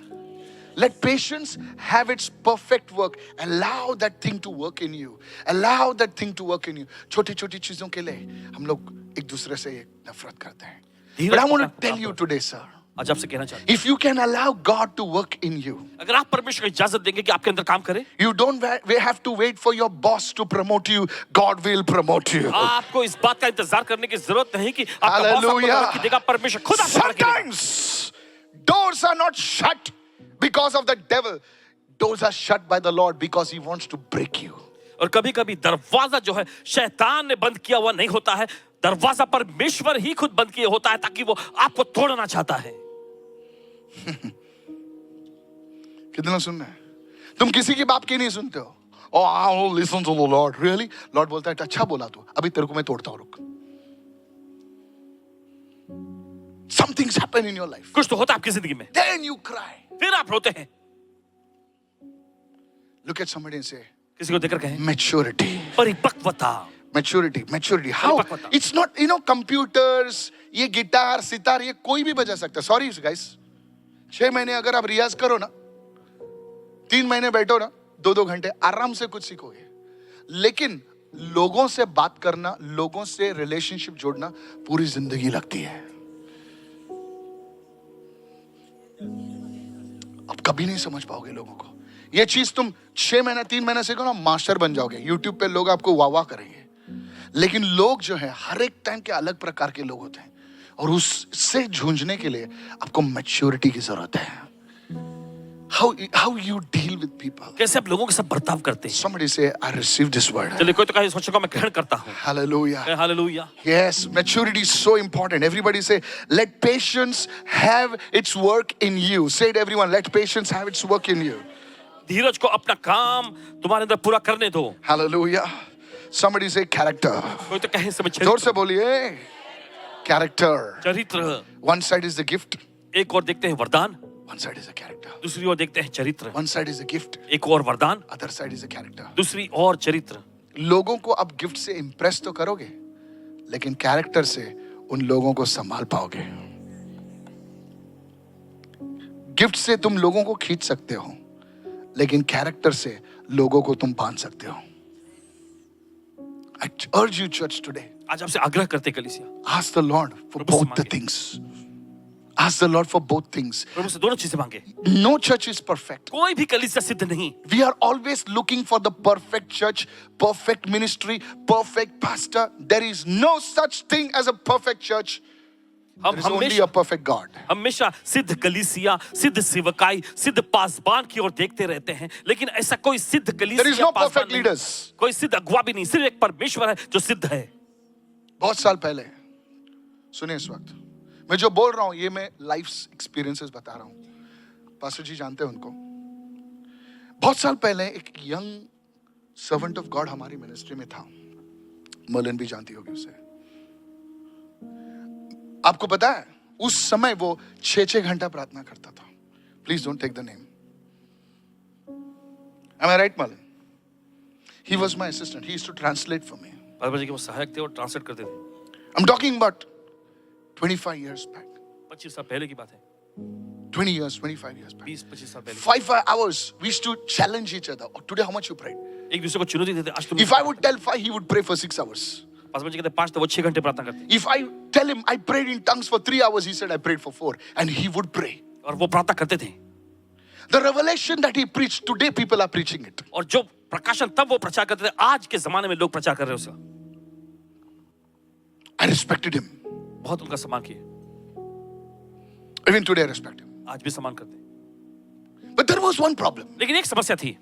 Let patience have its perfect work. Allow that thing to work in you. Allow that thing to work in you. छोटी-छोटी चीजों के लिए हम लोग एक दूसरे से नफरत करते हैं. But I want to tell you today, sir. आज आपसे कहना चाहता If you can allow God to work in you, हूं, अगर आप परमेश्वर को इजाजत देंगे कि आपके अंदर काम करे, you don't have to wait for your boss to promote you. God will promote you. आपको इस बात का इंतजार करने की जरूरत नहीं कि आपका बॉस आपको Hallelujah. तरक्की देगा, परमेश्वर खुद आपको तरक्की देगा। Sometimes doors are not shut because of the devil. Doors are shut by the Lord because he wants to break you. और कभी-कभी दरवाजा जो है शैतान ने बंद किया हुआ नहीं होता है, दरवाजा परमेश्वर ही खुद बंद किया होता है ताकि वो आपको तोड़ना चाहता है। कितना सुनना है? तुम किसी की बात की नहीं सुनते हो. Oh, I'll listen to the Lord. Really? Lord बोलता है अच्छा बोला तू, अभी तेरे को मैं तोड़ता हूं, रुक. Something's happened in your life. कुछ तो होता है आपकी जिंदगी में, Then you cry. फिर आप रोते हैं। Look at somebody and say, किसी को देखकर कहें maturity. परिपक्वता। Maturity. How? परिपक्वता। It's not, computers, ये गिटार, सितार, ये कोई भी बजा सकता है. Sorry guys. 6 महीने अगर आप रियाज करो ना, 3 महीने बैठो ना, 2-2 घंटे आराम से कुछ सीखोगे. लेकिन लोगों से बात करना, लोगों से रिलेशनशिप जोड़ना पूरी जिंदगी लगती है. अब कभी नहीं समझ पाओगे लोगों को. ये चीज तुम 6 महीना 3 महीना सीखो ना, मास्टर बन जाओगे. यूट्यूब पे लोग आपको वाह करेंगे. लेकिन लोग जो है हर एक टाइम के अलग प्रकार के लोग होते हैं, और उससे जूझने के लिए आपको मैच्योरिटी की जरूरत है. How you deal with people. कैसे आप लोगों के साथ बर्ताव करते हैं? Somebody say, I receive this word. चलिए कोई तो कहे सोचेगा मैं ग्रहण करता हूँ। Hallelujah. Hallelujah. Yes, maturity is so important. Everybody say, let patience have its work in you. Say it everyone, let patience have its work in you. धीरज को अपना काम तुम्हारे अंदर पूरा करने दो। Hallelujah. Somebody say character. कोई तो कहे सब जोर से बोलिए. Character. चरित्र। One side is the gift. एक और देखते हैं वरदान, One side is the character. दूसरी ओर देखते हैं चरित्र। One side is the gift. एक और वरदान, Other side is the character. दूसरी और चरित्र। लोगों को आप गिफ्ट से इंप्रेस तो करोगे, लेकिन कैरेक्टर से उन लोगों को संभाल पाओगे. गिफ्ट से तुम लोगों को खींच सकते हो, लेकिन कैरेक्टर से लोगों को तुम बांध सकते हो. I urge you, church, today. आज आपसे आग्रह करते कलीसिया, Ask the Lord for प्रभु से both the मांगे। things. Ask the Lord for both things. प्रभु से दोनों चीजें मांगे। No church is perfect. कोई भी कलीसिया सिद्ध नहीं। We are always looking for the perfect church, perfect ministry, perfect pastor. There is no such thing as a perfect church. हम There is only a perfect God. हमेशा सिद्ध कलीसिया, सिद्ध सेवकाई, सिद्ध पासबान की ओर देखते रहते हैं, लेकिन ऐसा कोई सिद्ध कलीसिया, There is no Paswan perfect नहीं, leaders. कोई सिद्ध अगुवा भी नहीं, सिर्फ एक परमेश्वर है जो सिद्ध है। बहुत साल पहले, सुनिए इस वक्त मैं जो बोल रहा हूं ये मैं लाइफ एक्सपीरियंसेस बता रहा हूं. पास्टर जी जानते हैं उनको. बहुत साल पहले एक यंग सर्वेंट ऑफ गॉड हमारी मिनिस्ट्री में था. मर्लिन भी जानती होगी उसे. आपको पता है उस समय वो 6-6 घंटा प्रार्थना करता था. Please don't take the name. Am I right, Merlin? He was my assistant. He used to translate for me. पासबान जी के वो सहायक थे और ट्रांसलेट करते थे। I'm talking about 25 years back. 25 साल पहले की बात है। 20 years, 25 years back. 20-25 साल पहले। 5 hours, we used to challenge each other. Oh, today, how much you prayed? एक दूसरे को चुनौती देते, आज तुम। If I would tell 5, he would pray for 6 hours. पासबान जी कहते 5 तो वो 6 घंटे प्रार्थना करते। If I tell him I prayed in tongues for 3 hours, he said I prayed for 4, and he would pray. और वो प्रार्थना करते थे। The revelation that he preached, today people are preaching it. और जो प्रकाशन तब वो प्रचार करते थे, आज के जमाने में लोग प्रचार कर रहे हैं उसका। I respected him. बहुत उनका सम्मान किए, Even today I respect him. आज भी सम्मान करते हैं। But there was one problem. लेकिन एक समस्या थी,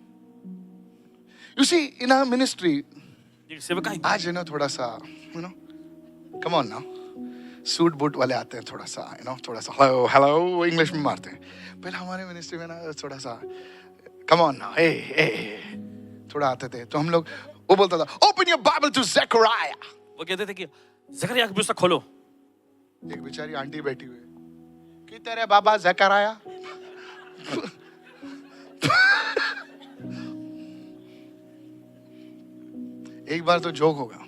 You see, in our ministry, ये सेवकाई में, आज थोड़ा सा, come on now. Suit boot वाले आते हैं थोड़ा सा, थोड़ा सा हेलो हेलो इंग्लिश में मारते हैं। पहले हमारे मिनिस्ट्री में ना थोड़ा सा कम ऑन ना थोड़ा आते थे, तो हम लोग, वो बोलता था open your Bible to Zechariah. वो कहते थे कि ज़करिया की पुस्तक खोलो। एक बेचारी आंटी बैठी हुई कि तेरे बाबा ज़करिया। एक बार तो जोक होगा,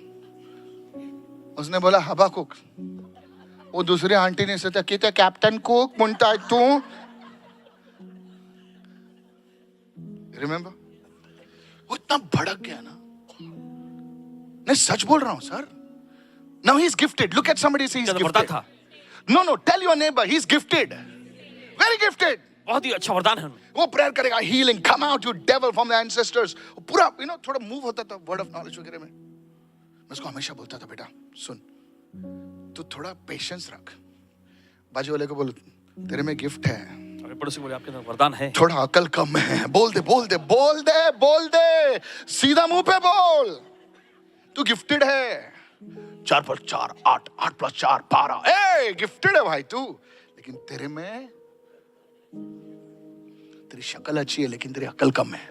उसने बोला हबाकुक, वो दूसरी आंटी ने सोचा कि ते कैप्टन कुक मुंटा तू। रिमेंबर, वो इतना भड़क गया ना। मैं सच बोल रहा हूं sir. Now he is gifted, look at somebody say he is क्या वरदान गिफ्टेड। था? No tell your neighbour he is gifted, very gifted. बहुत ही अच्छा वरदान है उनमें। वो प्रेयर करेगा, healing, come out you devil from the ancestors, पूरा थोड़ा मूव होता था वर्ड ऑफ नॉलेज वगैरह में। मैं उसको हमेशा बोलता था बेटा सुन, तू थोड़ा पेशेंस रख। बाजू वाले को बोल तेरे में गिफ्ट है, अभी पड़ोसी बोले आपके अंदर वरदान है, थोड़ा अकल कम है। बोल दे बोल दे बोल दे बोल दे, सीधा मुंह पे बोल, तू गिफ्टेड है। 4 + 4 8, 8 + 4 12, ए गिफ्टेड है भाई तू। लेकिन तेरे में, तेरी शक्ल अच्छी है लेकिन तेरी अकल कम है।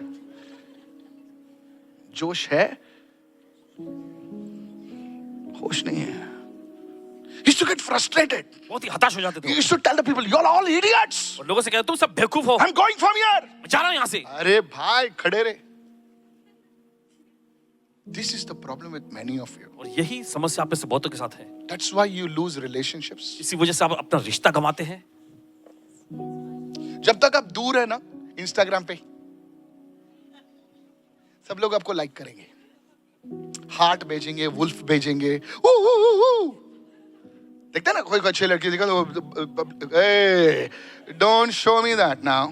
जोश है, होश नहीं है। He used to get frustrated. बहुत ही हताश हो जाते थे। He used to tell the people, "You're all idiots. और लोगों से कहते तुम सब बेवकूफ हो, I'm going from here." मैं जा रहा हूं यहां से। अरे भाई खड़े रहे। This is the problem with many of you. और यही समस्या आप में से बहुतों के साथ है। That's why you lose relationships. इसी वजह से आप अपना रिश्ता गंवाते हैं। जब तक आप दूर है ना, Instagram पे सब लोग आपको लाइक करेंगे, हार्ट भेजेंगे, वुल्फ भेजेंगे, देखते ना कोई अच्छी लड़की दिखा तो don't show me that now.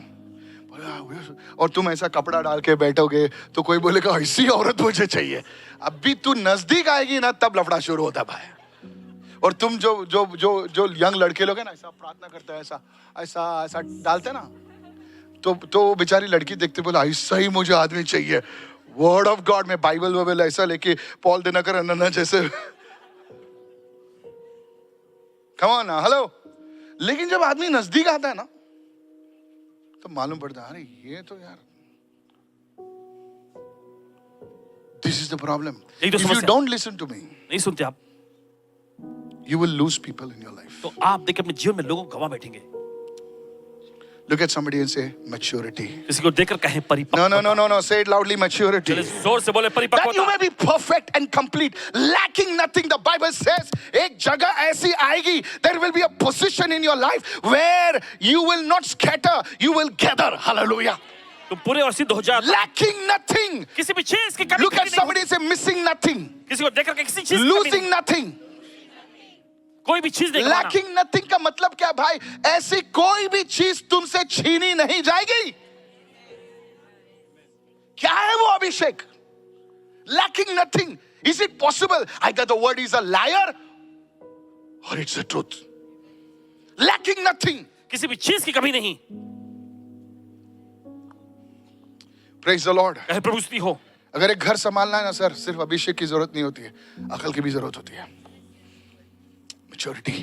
और तुम ऐसा कपड़ा डाल के बैठोगे तो कोई बोलेगा ऐसी औरत मुझे चाहिए। अभी तू नजदीक आएगी ना तब लफड़ा शुरू होता है भाई। और तुम जो जो जो जो यंग लड़के लोग हैं ना, ऐसा प्रार्थना करते हैं, ऐसा ऐसा ऐसा डालते ना, तो बेचारी लड़की देखते बोला ऐसा ही मुझे आदमी चाहिए। वर्ड ऑफ गॉड में बाइबल वाइबल ऐसा लेके पॉल दिनकर अन्ना जैसे, कम ऑन ना, हेलो। लेकिन जब आदमी नजदीक आता है ना तो मालूम पड़ता है अरे ये तो यार, this is the problem. If you don't listen to me, नहीं सुनते आप, you will lose people in your life. तो आप देखिए अपने जीवन में लोगों को गंवा बैठेंगे। Look at somebody and say maturity. किसी को देखकर कहें No, परिपक्वता। say it loudly, maturity. चलिए जोर से बोले That you परिपक्वता। may be perfect and complete, lacking nothing. The Bible says, एक जगह ऐसी आएगी, there will be a position in your life where you will not scatter, you will gather. Hallelujah. तुम पूरे और सिद्ध हो जाते, Lacking nothing. किसी भी चीज की कमी Look at नहीं somebody and say missing nothing, होती। किसी को देखकर के किसी चीज की कमी losing नहीं, nothing. कोई भी चीज नहीं गंवाना। Lacking nothing का मतलब क्या भाई? ऐसी कोई भी चीज तुमसे छीनी नहीं जाएगी। क्या है वो अभिषेक? Lacking nothing. Is it possible? Either the word is a liar or it's the truth. Lacking nothing. किसी भी चीज की कमी नहीं। Praise the Lord. कहे प्रभु स्तुति हो। अगर एक घर संभालना है ना सर, सिर्फ अभिषेक की जरूरत नहीं होती है, अकल की भी जरूरत होती है। Maturity.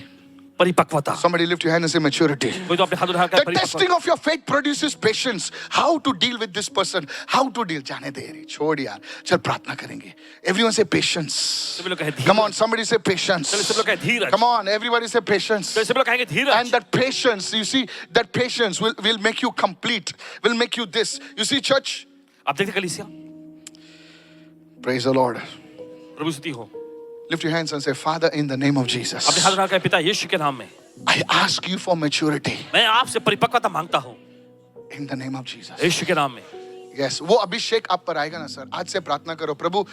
परिपक्वता। Somebody lift your hand and say maturity. कोई तो अपने हाथ उठाकर The परिपक्वता। testing of your faith produces patience. How to deal with this person? How to deal? जाने दे रे, छोड़ यार, चल प्रार्थना करेंगे। Everyone say patience. सभी लोग कहे धीरज। Come on, somebody say patience. चलिए सभी लोग कहे धीरज। Come on, everybody say patience. चलिए सभी लोग कहेंगे धीरज। And that patience, you see, that patience will make you complete, will make you this. You see, church? आप देखते कलीसिया, Praise the Lord. प्रभु स्तुति हो। Lift your hands and say, Father, in the name of Jesus, अपने हाथ उठाकर पिता यीशु के नाम में I ask you for maturity. मैं आपसे परिपक्वता मांगता हूँ, In the name of Jesus. यीशु के नाम में। Yes, वो अभिषेक आप पर आएगा ना सर। आज से प्रार्थना करो, प्रभु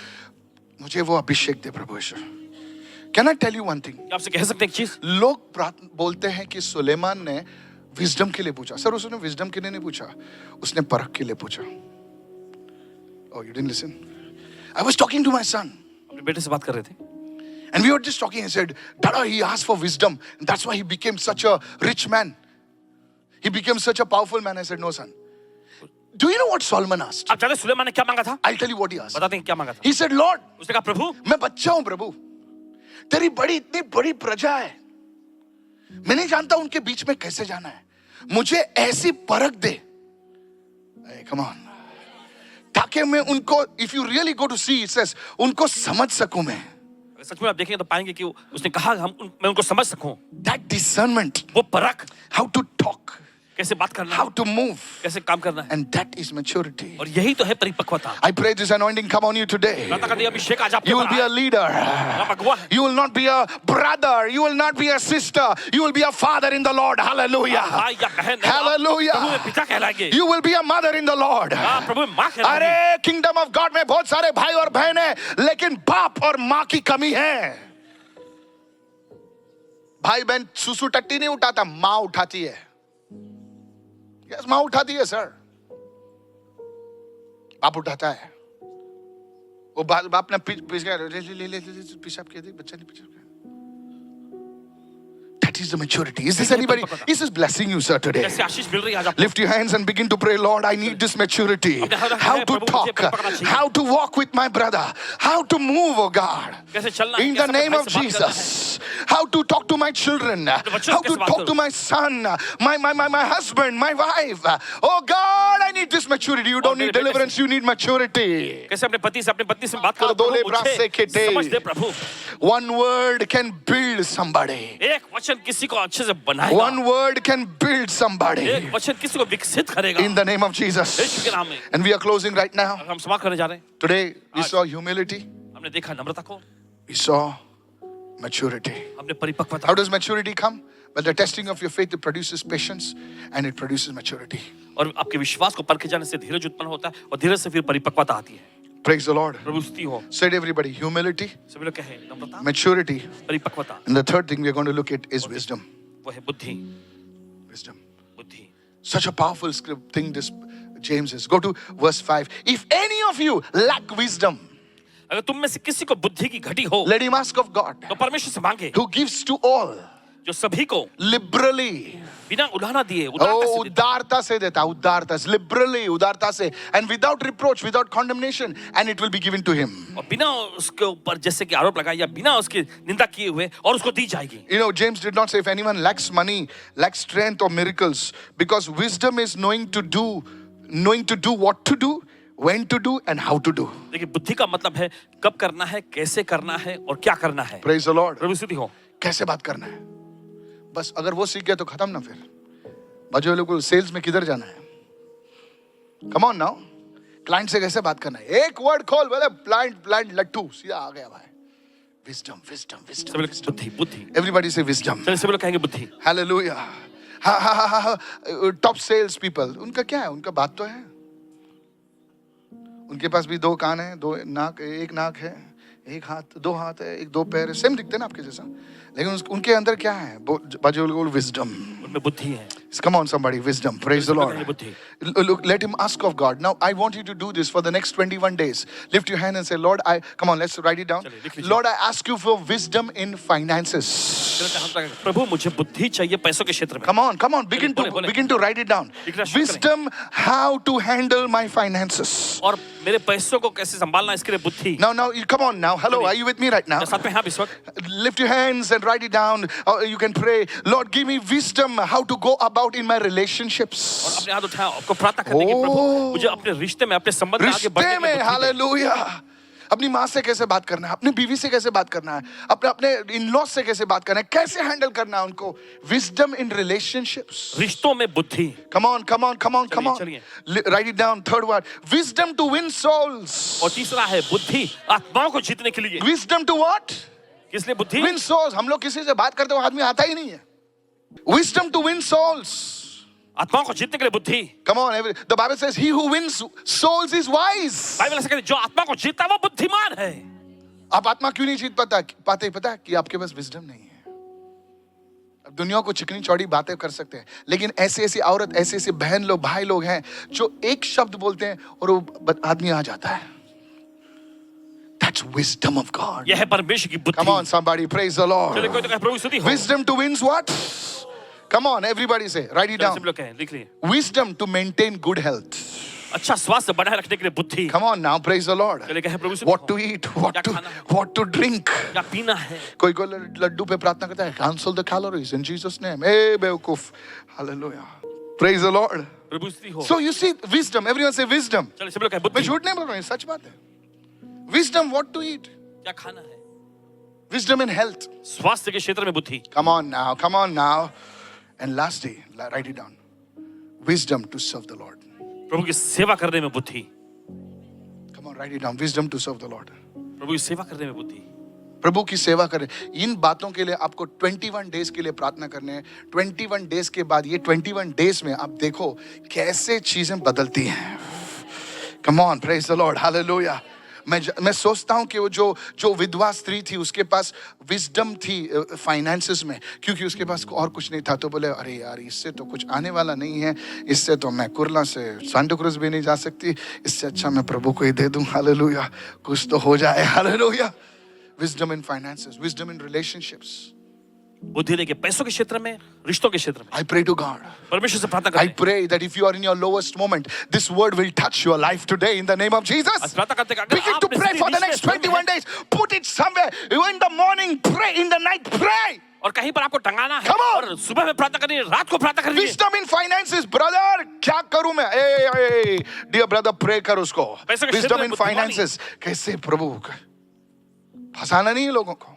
मुझे वो अभिषेक दे प्रभु ईश्वर। Can I tell you one thing? आपसे कह सकते हैं एक चीज, लोग बोलते हैं कि सुलेमान ने विजडम के लिए पूछा। सर उसने विजडम के लिए नहीं पूछा, उसने परख के लिए पूछा। Oh, you didn't listen? I was talking to my son. अपने बेटे से बात कर रहे थे, And we were just talking. He said, Dada, he asked for wisdom. And that's why he became such a rich man. He became such a powerful man. I said, no, son. Do you know what Solomon asked? आप जानते हैं सुलेमान ने क्या मांगा था? I'll tell you what he asked. बताते हैं क्या मांगा था? He said, Lord, उसने कहा प्रभु, मैं बच्चा हूं प्रभु, तेरी बड़ी इतनी बड़ी प्रजा है, मैं नहीं जानता उनके बीच में कैसे जाना है, मुझे ऐसी परख दे, hey, come on, ताकि मैं उनको, if you really go to see, it says, उनको समझ सकूं मैं। सच में आप देखेंगे तो पाएंगे कि उसने कहा मैं उनको समझ सकूं। That discernment, वो परख, how to talk, कैसे बात करना, how to move, कैसे काम करना है, and that is maturity. और यही तो है परिपक्वता। I pray this anointing come on you today. अभिषेक आज आपके You will ऊपर be a आए। leader. आप अगुवा हैं। You will not be a brother. You will not be a sister. You will be a father in the Lord. Hallelujah. भाई या बहन नहीं, Hallelujah. प्रभु में पिता कहलाएंगे। You will be a mother in the Lord. हाँ, प्रभु में माँ कहलाएंगे। अरे किंगडम ऑफ गॉड में बहुत सारे भाई और बहन हैं, लेकिन बाप और माँ की कमी है। भाई बहन सुसु टट्टी नहीं उठाता, माँ उठाती है। यस, माँ उठाती है सर, बाप उठाता है। वो बाप ने पेशाब किया थी, बच्चा ने पेशाब किया। That is the maturity. Is this anybody? Is this blessing you, sir, today? कैसे आशीष मिल रही है आज आपको? Lift your hands and begin to pray, Lord, I need this maturity. How to talk, how to walk with my brother, how to move, oh God. कैसे चलना है, In the कैसे name अपने of भाई से बात करना है। Jesus. How to talk to my children, how बच्चों to से कैसे बात talk करूं? to my son, my husband, my wife. Oh God, I need this maturity. You don't need मेरे बेटे deliverance, you need maturity. कैसे अपने पति से अपने पत्नी से बात करो, Adole प्रभु brase मुझे kete. समझ दे प्रभु। One word can build somebody. एक वचन किसी को अच्छे से बनाएगा। One word can build somebody. एक वचन किसी को विकसित करेगा। In the name of Jesus. यीशु के नाम में। And we are closing right now. हम समाप्त करने जा रहे हैं। Today we saw humility, हमने देखा नम्रता को, we saw maturity. हमने परिपक्वता। How does maturity come? By the testing of your faith, it produces patience and it produces maturity. और आपके विश्वास को परखे जाने से धीरज उत्पन्न होता है और धीरज से फिर परिपक्वता आती है। Praise the Lord. प्रभु स्तुति हो। Said everybody, humility, सभी लोग कहें नम्रता, maturity. परिपक्वता, And the third thing we are going to look at is wisdom. वो है बुद्धि। Wisdom. बुद्धि। Such a powerful script thing this James is. Go to verse 5. If any of you lack wisdom, अगर तुम में से किसी को बुद्धि की घटी हो, let him ask of God, तो परमेश्वर से मांगे, who gives to all जो सभी को liberally. बिना उलाहना दिए Oh, उदारता से देता, उदारता, liberally, उदारता से, and without reproach, without condemnation, and it will be given to him. और बिना उसके ऊपर जैसे कि आरोप लगाया या बिना उसकी निंदा किए हुए और उसको दी जाएगी। You know, James did not say if anyone lacks money, lacks strength or miracles, because wisdom is knowing to do what to do, when to do, and how to do. देखिए बुद्धि का मतलब है कब करना है, कैसे करना है और क्या करना है। Praise the Lord. प्रभु स्तुति हो। कैसे बात करना है, बस अगर वो सीख गया तो खत्म ना। फिर बाजू वाले को सेल्स में किधर जाना है? कम ऑन नाउ, क्लाइंट से कैसे बात करना है? एक वर्ड खोल, बोले प्लांट लट्टू, सीधा आ गया भाई। विजडम, विजडम, सभी विजडम, लोग बुद्धि, बुद्धि। एवरीबॉडी से विजडम। चलिए सभी लोग कहेंगे बुद्धि। हालेलुया। हाँ, टॉप सेल्स पीपल, उनका क्या है? उनका बात तो है, उनके पास भी दो कान है, दो नाक, एक नाक है, एक हाथ, दो हाथ है, एक दो पैर है, सेम दिखते हैं ना आपके जैसा, लेकिन उनके अंदर क्या है? बाजू वाले विजडम, उनमें बुद्धि है। Come on, somebody, wisdom. Praise the Lord. Look, let him ask of God. Now, I want you to do this for the next 21 days. Lift your hand and say, Lord, come on, let's write it down. Lord, I ask you for wisdom in finances. प्रभु मुझे बुद्धि चाहिए पैसों के क्षेत्र में। Come on, begin to write it down. Wisdom, how to handle my finances. और मेरे पैसों को कैसे संभालना, इसके लिए बुद्धि। Now, come on now. Hello, are you with me right now? साथ में हाँ इस वक्त। Lift your hands and write it down. Or you can pray, Lord, give me wisdom how to go about in my relationships. और अपने हाथ उठाओ, आपको प्रार्थना करने की, प्रभु मुझे अपने रिश्ते में, अपने संबंध में आगे बढ़ने रिश्ते की में, बुद्धि दे। हालेलुया। अपनी माँ से कैसे बात करना है, अपनी बीवी से कैसे बात करना है, अपने इन-लॉज से कैसे बात करना है, कैसे हैंडल करना है उनको। विजडम इन रिलेशनशिप्स, रिश्तों में बुद्धि। come on. चलिए। Write it down. Third word, wisdom to win souls. और तीसरा है बुद्धि आत्माओं को जीतने के लिए। Wisdom to what? किस लिए बुद्धि? Win souls. हम लोग किसी से बात करते हो, आदमी आता ही नहीं है। Wisdom to win souls. आत्माओं को जीतने के लिए बुद्धि। Come on, the Bible says he who wins souls is wise. Bible ऐसा कहती है, जो आत्मा को जीतता है वो बुद्धिमान है। आप आत्मा क्यों नहीं जीत पाते? पता है कि आपके पास विजडम नहीं है। अब दुनिया को चिकनी चौड़ी बातें कर सकते हैं, लेकिन ऐसे ऐसी औरत, ऐसे ऐसे बहन लोग, भाई लोग हैं जो एक शब्द बोलते हैं और वो आदमी आ जाता है. That's wisdom of God. यह है परमेश्वर की बुद्धि. Come on, somebody praise the Lord. चलिए कोई तो कहे प्रभु की स्तुति हो. Wisdom to win what? Come on, everybody say, write it चलिए down. सब लोग कहें, लिख लिए. Wisdom to maintain good health. अच्छा स्वास्थ्य बनाए रखने के लिए बुद्धि. Come on now, praise the Lord. चलिए कहें प्रभु की स्तुति What हो. to eat, what क्या to खाना है? what to drink. क्या पीना है. कोई कोई लड्डू पे प्रार्थना करता है, cancel the calories in Jesus name. Hey बेवकूफ. Hallelujah. Praise the Lord. प्रभु की स्तुति हो. So you see wisdom, everyone say wisdom. चलिए सब लोग कहें मैं बुद्धि. झूठ नहीं बोल रहा हूँ, सच बात है. Wisdom what to eat. क्या खाना है. Wisdom in health. स्वास्थ्य के क्षेत्र में बुद्धि. Come on now, come on now. And lastly, write it down. Wisdom to serve the Lord. प्रभु की सेवा करने में बुद्धि. Come on, write it down. Wisdom to serve the Lord. प्रभु की सेवा करने में बुद्धि. प्रभु की सेवा करें. इन बातों के लिए आपको 21 डेज के लिए प्रार्थना करने हैं. 21 डेज के बाद, ये 21 डेज में आप देखो कैसे चीजें बदलती हैं. Come on, praise the Lord. Hallelujah. मैं सोचता हूं कि वो जो विधवा स्त्री थी, उसके पास विजडम थी फाइनेंसेस में, क्योंकि उसके पास और कुछ नहीं था. तो बोले अरे यार, इससे तो कुछ आने वाला नहीं है, इससे तो मैं कुर्ला से सांता क्रूज भी नहीं जा सकती, इससे अच्छा मैं प्रभु को ही दे दूं. हालेलुया. कुछ तो हो जाए. Hallelujah. Wisdom in finances, wisdom in relationships. बुद्धि लेके पैसों के क्षेत्र में, रिश्तों के क्षेत्र में. I pray to God. परमेश्वर से प्रार्थना I करें. pray that if you are in your lowest moment, this word will touch your life today in the name of Jesus. आज प्रार्थना करते हैं कि Begin अगर to आप pray इस for the निश्चय next समय में 21 days. Put it somewhere. You in the morning, pray. In the night, pray. और कहीं पर आपको टंगाना है, Come on. और सुबह में प्रार्थना करनी है, रात को प्रार्थना करनी है. Wisdom in finances, brother. क्या करूं मैं? Hey, dear brother, pray कर उसको. पैसों के क्षेत्र Wisdom में in बुद्धिमानी. finances. कैसे प्रभु फंसाना नहीं है लोगों को.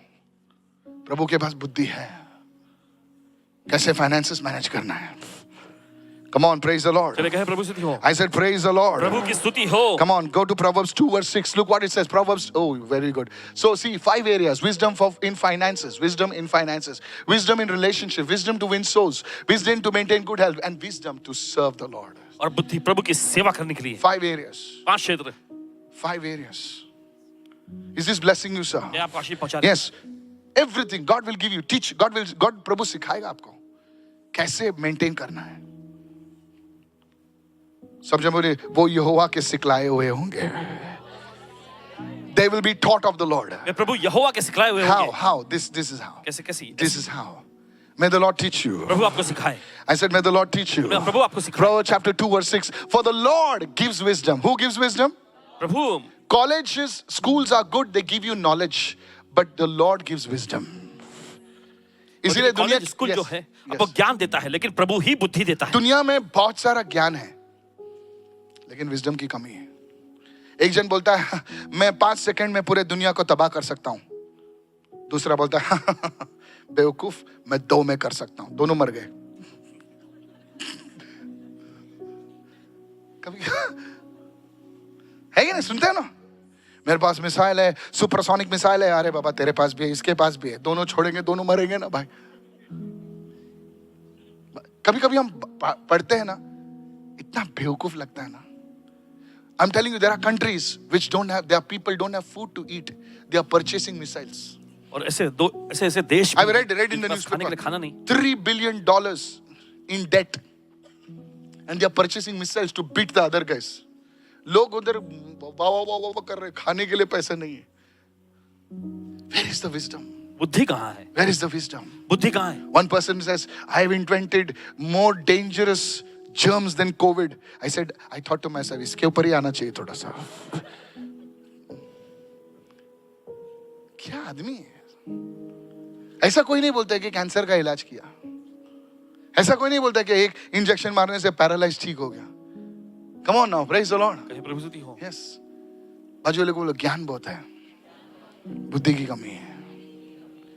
प्रभु के पास बुद्धि है. कैसे फाइनेंसेस मैनेज करना है. Come on, praise the Lord. चलिए कहें प्रभु की स्तुति हो. I said praise the Lord. प्रभु की स्तुति हो. Come on, go to Proverbs 2 verse 6. Look what it says. Proverbs, oh, very good. So see, 5 areas. Wisdom in finances, wisdom in finances, wisdom in relationship, wisdom to win souls, wisdom to maintain good health, and wisdom to serve the Lord. और बुद्धि प्रभु की सेवा करने के लिए. 5 areas. 5 क्षेत्र. 5 areas. Is this blessing you, sir? ये आपको आशीष पहुंचा रहे हैं. Yes. Everything God will give you. Teach. God प्रभु सिखाएगा आपको कैसे मेंटेन करना है. सब जब बोले वो यहोवा के सिखलाए हुए होंगे. They will be taught of the Lord. वे प्रभु यहोवा के सिखलाए हुए होंगे. How? This is how. कैसे. This is how. May the Lord teach you. प्रभु आपको सिखाए. I said, may the Lord teach you. प्रभु आपको सिखाए. Proverbs chapter 2 verse 6. For the Lord gives wisdom. Who gives wisdom? Prabhu. Colleges, schools are good. They give you knowledge. But the Lord gives wisdom. इसीलिए दुनिया college school जो है आपको ज्ञान देता है, लेकिन प्रभु ही बुद्धि देता है. दुनिया में बहुत सारा ज्ञान है, लेकिन विजडम की कमी है. एक जन बोलता है मैं 5 सेकंड में पूरे दुनिया को तबाह कर सकता हूं. दूसरा बोलता है बेवकूफ, मैं 2 में कर सकता हूं. दोनों मर गए. कभी है कि नहीं? सुनते हैं ना, मेरे पास मिसाइल है, सुपरसोनिक मिसाइल है. अरे बाबा तेरे पास भी है, इसके पास भी है. दोनों छोड़ेंगे, दोनों मरेंगे ना भाई. कभी कभी हम पढ़ते हैं ना, इतना बेवकूफ लगता है ना. I'm telling you, there are countries which don't have, their people don't have food to eat. They are purchasing missiles. और ऐसे देश I've read in the खाने के लिए खाना newspaper, नहीं. $3 billion in debt, and they are purchasing missiles to beat the other guys. लोग उधर वाह कर रहे, खाने के लिए पैसे नहीं है. Where is the wisdom? बुद्धि कहाँ है? Where is the wisdom? बुद्धि कहाँ है? One person says, I have invented more dangerous germs than COVID. I said, I thought to myself, इसके ऊपर ही आना चाहिए थोड़ा सा. क्या आदमी है? ऐसा कोई नहीं बोलता है कि कैंसर का इलाज किया. ऐसा कोई नहीं बोलता कि एक इंजेक्शन मारने से पैरालाइज ठीक हो गया. Come on now, praise the Lord. कहीं प्रभु स्तुति हो. Yes. बाजू वाले को बोलो ज्ञान बहुत है, बुद्धि की कमी है.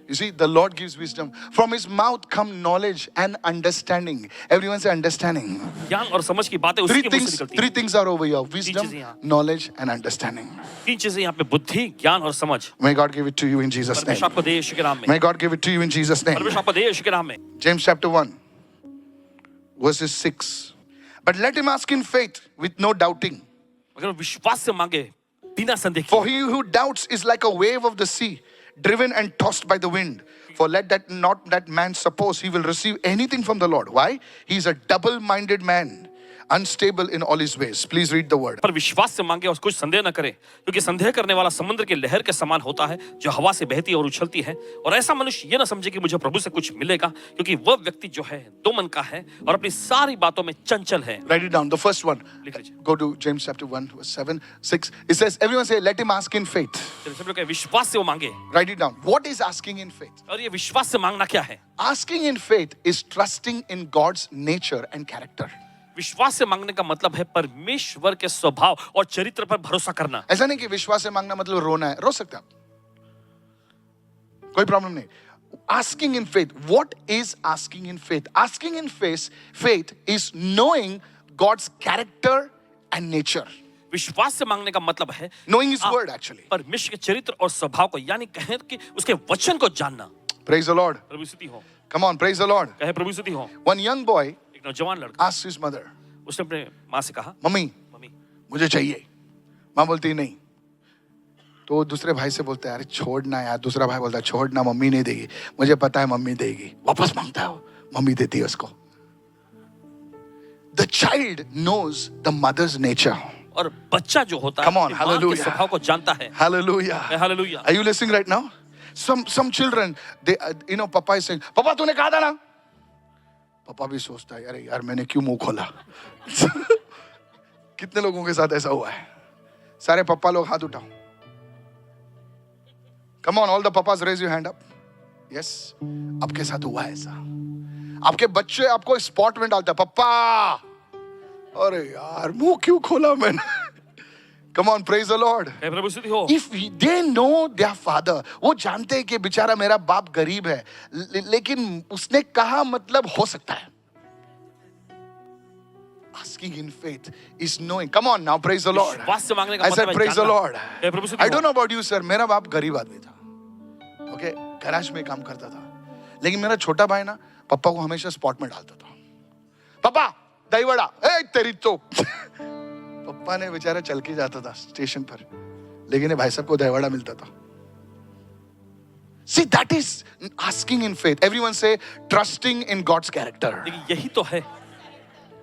You see, the Lord gives wisdom. From His mouth come knowledge and understanding. Everyone say understanding. ज्ञान और समझ की बातें उसी के मुंह से निकलती हैं. 3 things are over here: wisdom, चीजें यहाँ. knowledge, and understanding. 3 चीजें यहाँ पे, बुद्धि, ज्ञान और समझ. May God give it to you in Jesus' name. परमेश्वर आपको दे यीशु के नाम में. May God give it to you in Jesus' name. परमेश्वर आपको दे यीशु के नाम में. James chapter 1, verses 6. But let him ask in faith with no doubting. अगर वो विश्वास से मांगे बिना संदेह For के. he who doubts is like a wave of the sea, driven and tossed by the wind. For let that not that man suppose he will receive anything from the Lord. Why? He is a double-minded man, unstable in all his ways. Please read the word. पर विश्वास से मांगे और कुछ संदेह न करे, क्योंकि संदेह करने वाला समुद्र की लहर के समान होता है, जो हवा से बहती और उछलती है। और ऐसा मनुष्य ये न समझे कि मुझे प्रभु से कुछ मिलेगा, क्योंकि वह व्यक्ति जो है दो मन का है और अपनी सारी बातों में चंचल है। Write it down. The first one. लिख लीजिए। Go to James chapter 1, verse 7, 6. It says, everyone say, let him ask in faith. चलिए सब लोग कहें, विश्वास से वो मांगे। Write it down. What is asking in faith? और ये विश्वास से मांगना क्या है? Asking in faith is trusting in God's nature and character. विश्वास से मांगने का मतलब है परमेश्वर के स्वभाव और चरित्र पर भरोसा करना। ऐसा नहीं कि विश्वास से मांगना मतलब रोना है, रो सकते हैं आप, कोई प्रॉब्लम नहीं। Asking in faith. What is asking in faith? Asking in faith is knowing God's character and nature. विश्वास से मांगने का मतलब है Knowing His word actually. परमेश्वर के चरित्र और स्वभाव को, यानी कहें कि उसके वचन को जानना। Praise the Lord. प्रभु स्तुति हो। Come on, praise the Lord. कहे प्रभु स्तुति हो। One young boy एक नौजवान लड़का asked his mother, उसने अपने माँ से कहा, मम्मी मम्मी मुझे चाहिए। माँ बोलती नहीं। तो दूसरे भाई से बोलता है, अरे छोड़ ना यार। दूसरा भाई बोलता है, छोड़ ना, मम्मी नहीं देगी, मुझे पता है मम्मी देगी। वापस मांगता है, मम्मी देती है उसको। The child knows the mother's nature. और बच्चा जो होता है Come on, अपनी माँ के hallelujah. स्वभाव को जानता है। Hallelujah. Hallelujah. Are you listening right now? Some children, they, Papa is saying, पापा तूने कहा था ना। पापा भी सोचता है, अरे यार मैंने क्यों मुंह खोला। कितने लोगों के साथ ऐसा हुआ है? सारे पापा लोग हाथ उठाओ। Come on, all the papas, raise your hand up. Yes. आपके साथ हुआ है ऐसा? आपके बच्चे आपको स्पॉट में डालता है, पप्पा। अरे यार मुंह क्यों खोला मैंने? Come on, praise the Lord. कहे प्रभु स्तुति हो। If they know their father, वो जानते हैं कि बेचारा मेरा बाप गरीब है, लेकिन उसने कहा मतलब हो सकता है। Asking in faith is knowing. Come on now, praise the Lord. विश्वास से मांगने का I मतलब said है praise the जानना। Lord. कहे प्रभु स्तुति I हो। don't know about you, sir. मेरा बाप गरीब आदमी था। ओके, गैराज में काम करता था। लेकिन मेरा छोटा भाई ना पापा को हमेशा स्पॉट में डालता था। पापा दही वड़ा, ए तेरी तो। पापा ने बेचारा चल के जाता था स्टेशन पर, लेकिन ये भाई साहब को दही वड़ा मिलता था। See, that is asking in faith. Everyone say trusting in God's character. लेकिन यही तो है।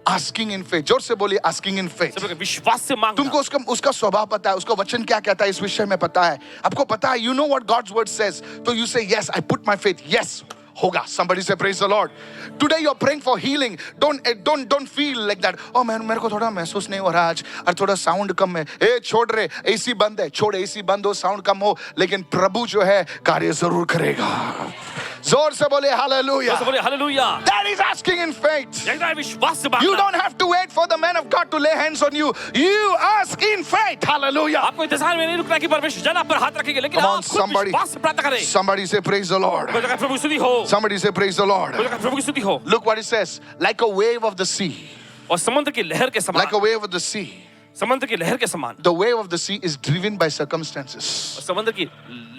Asking in faith. जोर से बोलिए, asking in faith. सब लोग विश्वास से मांगना। तुमको उसका स्वभाव पता है, उसका वचन क्या कहता है इस विषय में पता है, आपको पता है, you know what God's word says, तो you say yes, I put my faith, yes होगा। Somebody say praise the Lord. Today you're praying for healing. Don't feel like that. Oh man, मेरे को थोड़ा महसूस नहीं हो रहा आज, और थोड़ा साउंड कम है। ए छोड़ रे, एसी बंद है, छोड़, एसी बंद हो, साउंड कम हो, लेकिन प्रभु जो है कार्य जरूर करेगा। जोर से बोले हालेलुया। बोले hallelujah. That is asking in faith. विश्वास से You मांगना। don't have to wait for the man of God to lay hands on you. You ask in faith. Hallelujah. आपको इंतजार में नहीं रुकना कि परमेश्वर जन आप पर हाथ रखेंगे, लेकिन Come on, आप खुद विश्वास से प्रार्थना करें। somebody say praise the Lord. बोले कहे प्रभु स्तुति हो। Somebody say praise the Lord. बोले कहे प्रभु की स्तुति हो। Look what it says. Like a wave of the sea. और समुद्र की लहर के समान। Like a wave of the sea. समुद्र की लहर के समान। The wave of the sea is driven by circumstances. और समुद्र की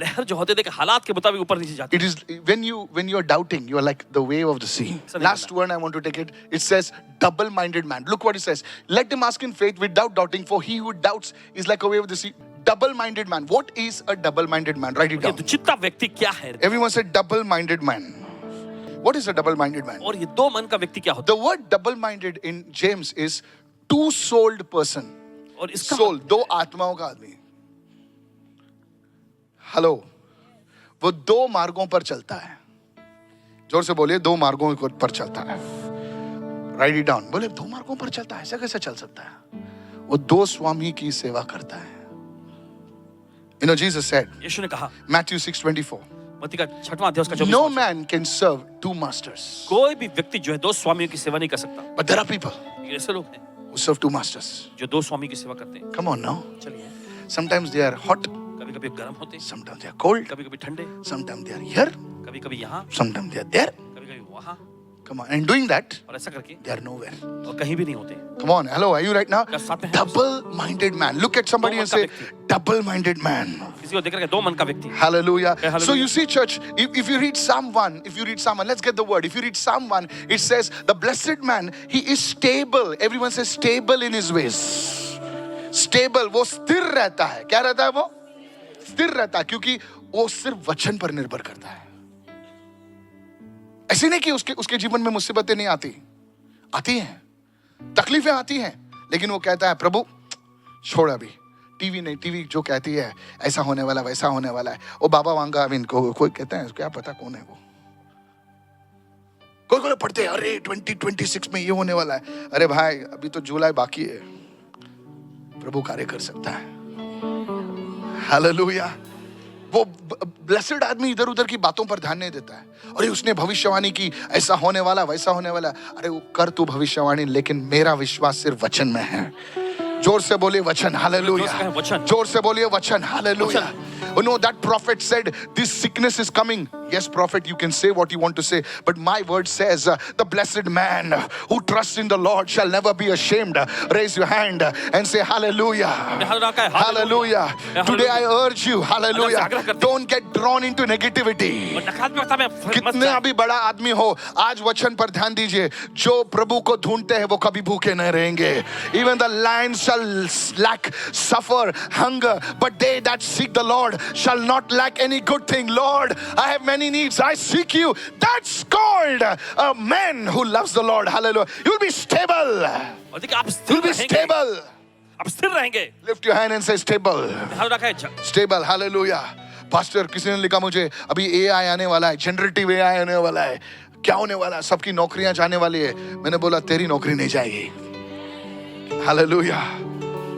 लहर जो होते थे कि हालात के मुताबिक ऊपर नीचे जाती It is when you are doubting, you are like the wave of the sea. Last word I want to take it. It says double-minded man. Look what it says. Let him ask in faith without doubting, for he who doubts is like a wave of the sea. Double-minded man. What is a double-minded man? Write it है। down. तो चित्ता व्यक्ति क्या है? Everyone said double-minded man. What is a double-minded man? और ये दो मन का व्यक्ति क्या होता The word double-minded in James is two-souled person. है? और इसका Soul, दो आत्माओं का आदमी। हेलो, वो दो मार्गों पर चलता है। जोर से बोलिए, दो मार्गों पर चलता है। Right it down. बोले दो मार्गों पर चलता है, ऐसा कैसे चल सकता है? वो दो स्वामी की सेवा करता है। You know, Jesus said, यीशु ने कहा Matthew 6:24, मत्ती का 6वां अध्याय उसका 24वां no वचन, man can serve two masters. कोई भी व्यक्ति जो है दो स्वामियों की सेवा नहीं कर सकता। But there are people लेकिन ऐसे लोग हैं who serve two masters. जो दो स्वामी की सेवा करते हैं। Come on now. चलिए, Sometimes they are hot, कभी कभी गर्म होते हैं, sometimes they are cold, कभी कभी ठंडे, sometimes they are here, कभी कभी यहाँ, sometimes they are there. कभी कभी वहाँ, Come on. And doing that, और ऐसा करके they are nowhere. और कहीं भी नहीं होते। Come on. Hello, are you right now? क्या साथ में हैं? Double-minded man. Look at somebody and say, double-minded man. किसी को देख रहे दो मन का व्यक्ति। Hallelujah. Hallelujah. So you see, church, if you read Psalm 1, let's get the word. If you read Psalm 1, it says, the blessed man, he is stable. Everyone says stable in his ways. Stable, वो स्थिर रहता है। क्या रहता है वो? स्थिर रहता है, क्योंकि वो सिर्फ वचन पर निर्भर करता है। ऐसे नहीं कि उसके जीवन में मुसीबतें नहीं आती हैं, तकलीफें आती हैं, लेकिन वो कहता है प्रभु छोड़, अभी टीवी जो कहती है ऐसा होने वाला वैसा होने वाला है, वो बाबा वांगा अभी इनको कोई कहते हैं, क्या पता कौन है वो, कोई पढ़ते हैं अरे 2026 में ये होने वाला है। अरे भाई अभी तो जुलाई बाकी है, प्रभु कार्य कर सकता है। हालेलुया। वो ब्लेसेड आदमी इधर उधर की बातों पर ध्यान नहीं देता है। अरे उसने भविष्यवाणी की ऐसा होने वाला वैसा होने वाला, अरे वो कर तू भविष्यवाणी, लेकिन मेरा विश्वास सिर्फ वचन में है। जोर से बोलिए वचन, हालेलुया। जोर से बोलिए वचन, hallelujah. You know that prophet said this sickness is coming. Yes prophet, you can say what you want to say, but my word says the blessed man who trusts in the Lord shall never be ashamed. Raise your hand and say hallelujah. Hallelujah. Today I urge you, hallelujah, don't get drawn into negativity. कितने अभी बड़ा आदमी हो, आज वचन पर ध्यान दीजिए। जो प्रभु को ढूंढते हैं वो कभी भूखे नहीं रहेंगे। Even the lions shall lack, suffer hunger, but they that seek the Lord shall not lack any good thing. Lord, I have many needs, I seek you. That's called a man who loves the Lord. Hallelujah. You'll be stable. You'll be stable. आप स्थिर रहेंगे। Lift your hand and say stable. Stable. Hallelujah. Pastor, किसी ने लिखा मुझे अभी AI आने वाला है, जनरेटिव AI आने वाला है, क्या होने वाला है, सबकी नौकरियां जाने वाली है। मैंने बोला तेरी नौकरी नहीं जाएगी। Hallelujah.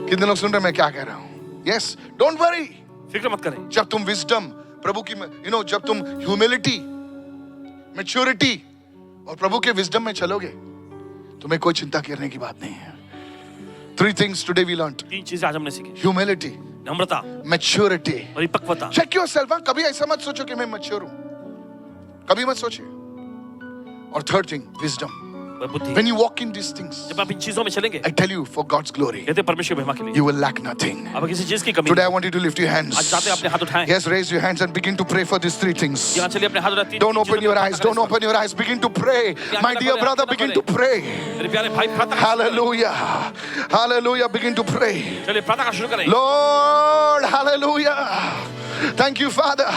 कितने लोग सुन रहे हैं मैं क्या कह रहा हूँ? Yes, don't worry. फिक्र मत करें। जब तुम विजडम प्रभु की जब तुम ह्यूमिलिटी, मैच्योरिटी और प्रभु के विजडम में चलोगे, तुम्हें कोई चिंता करने की बात नहीं है। 3 things today we learned. 3 चीजें आज हमने सीखी। ह्यूमिलिटी, नम्रता, मैच्योरिटी, परिपक्वता। Check yourself. कभी ऐसा मत सोचो कि मैं मैच्योर हूं, कभी मत सोचिए। और 3rd thing, विजडम। बुद्धि। When you walk in these things, जब आप इन चीजों में चलेंगे, I tell you, for God's glory, कहते हैं परमेश्वर की महिमा के लिए, you will lack nothing. अब किसी चीज की कमी Today I नहीं। want you to lift your hands. आज जाते अपने हाथ उठाएं। Yes, raise your hands and begin to pray for these 3 things. यहाँ चलिए अपने हाथ उठाएं। Don't open your eyes. Don't open your eyes. Begin to pray. My dear brother, begin to pray. मेरे प्यारे भाई प्रार्थना। Hallelujah. Hallelujah. Begin to pray. चलिए प्रार्थना शुरू करें। Lord, hallelujah. Thank you, Father.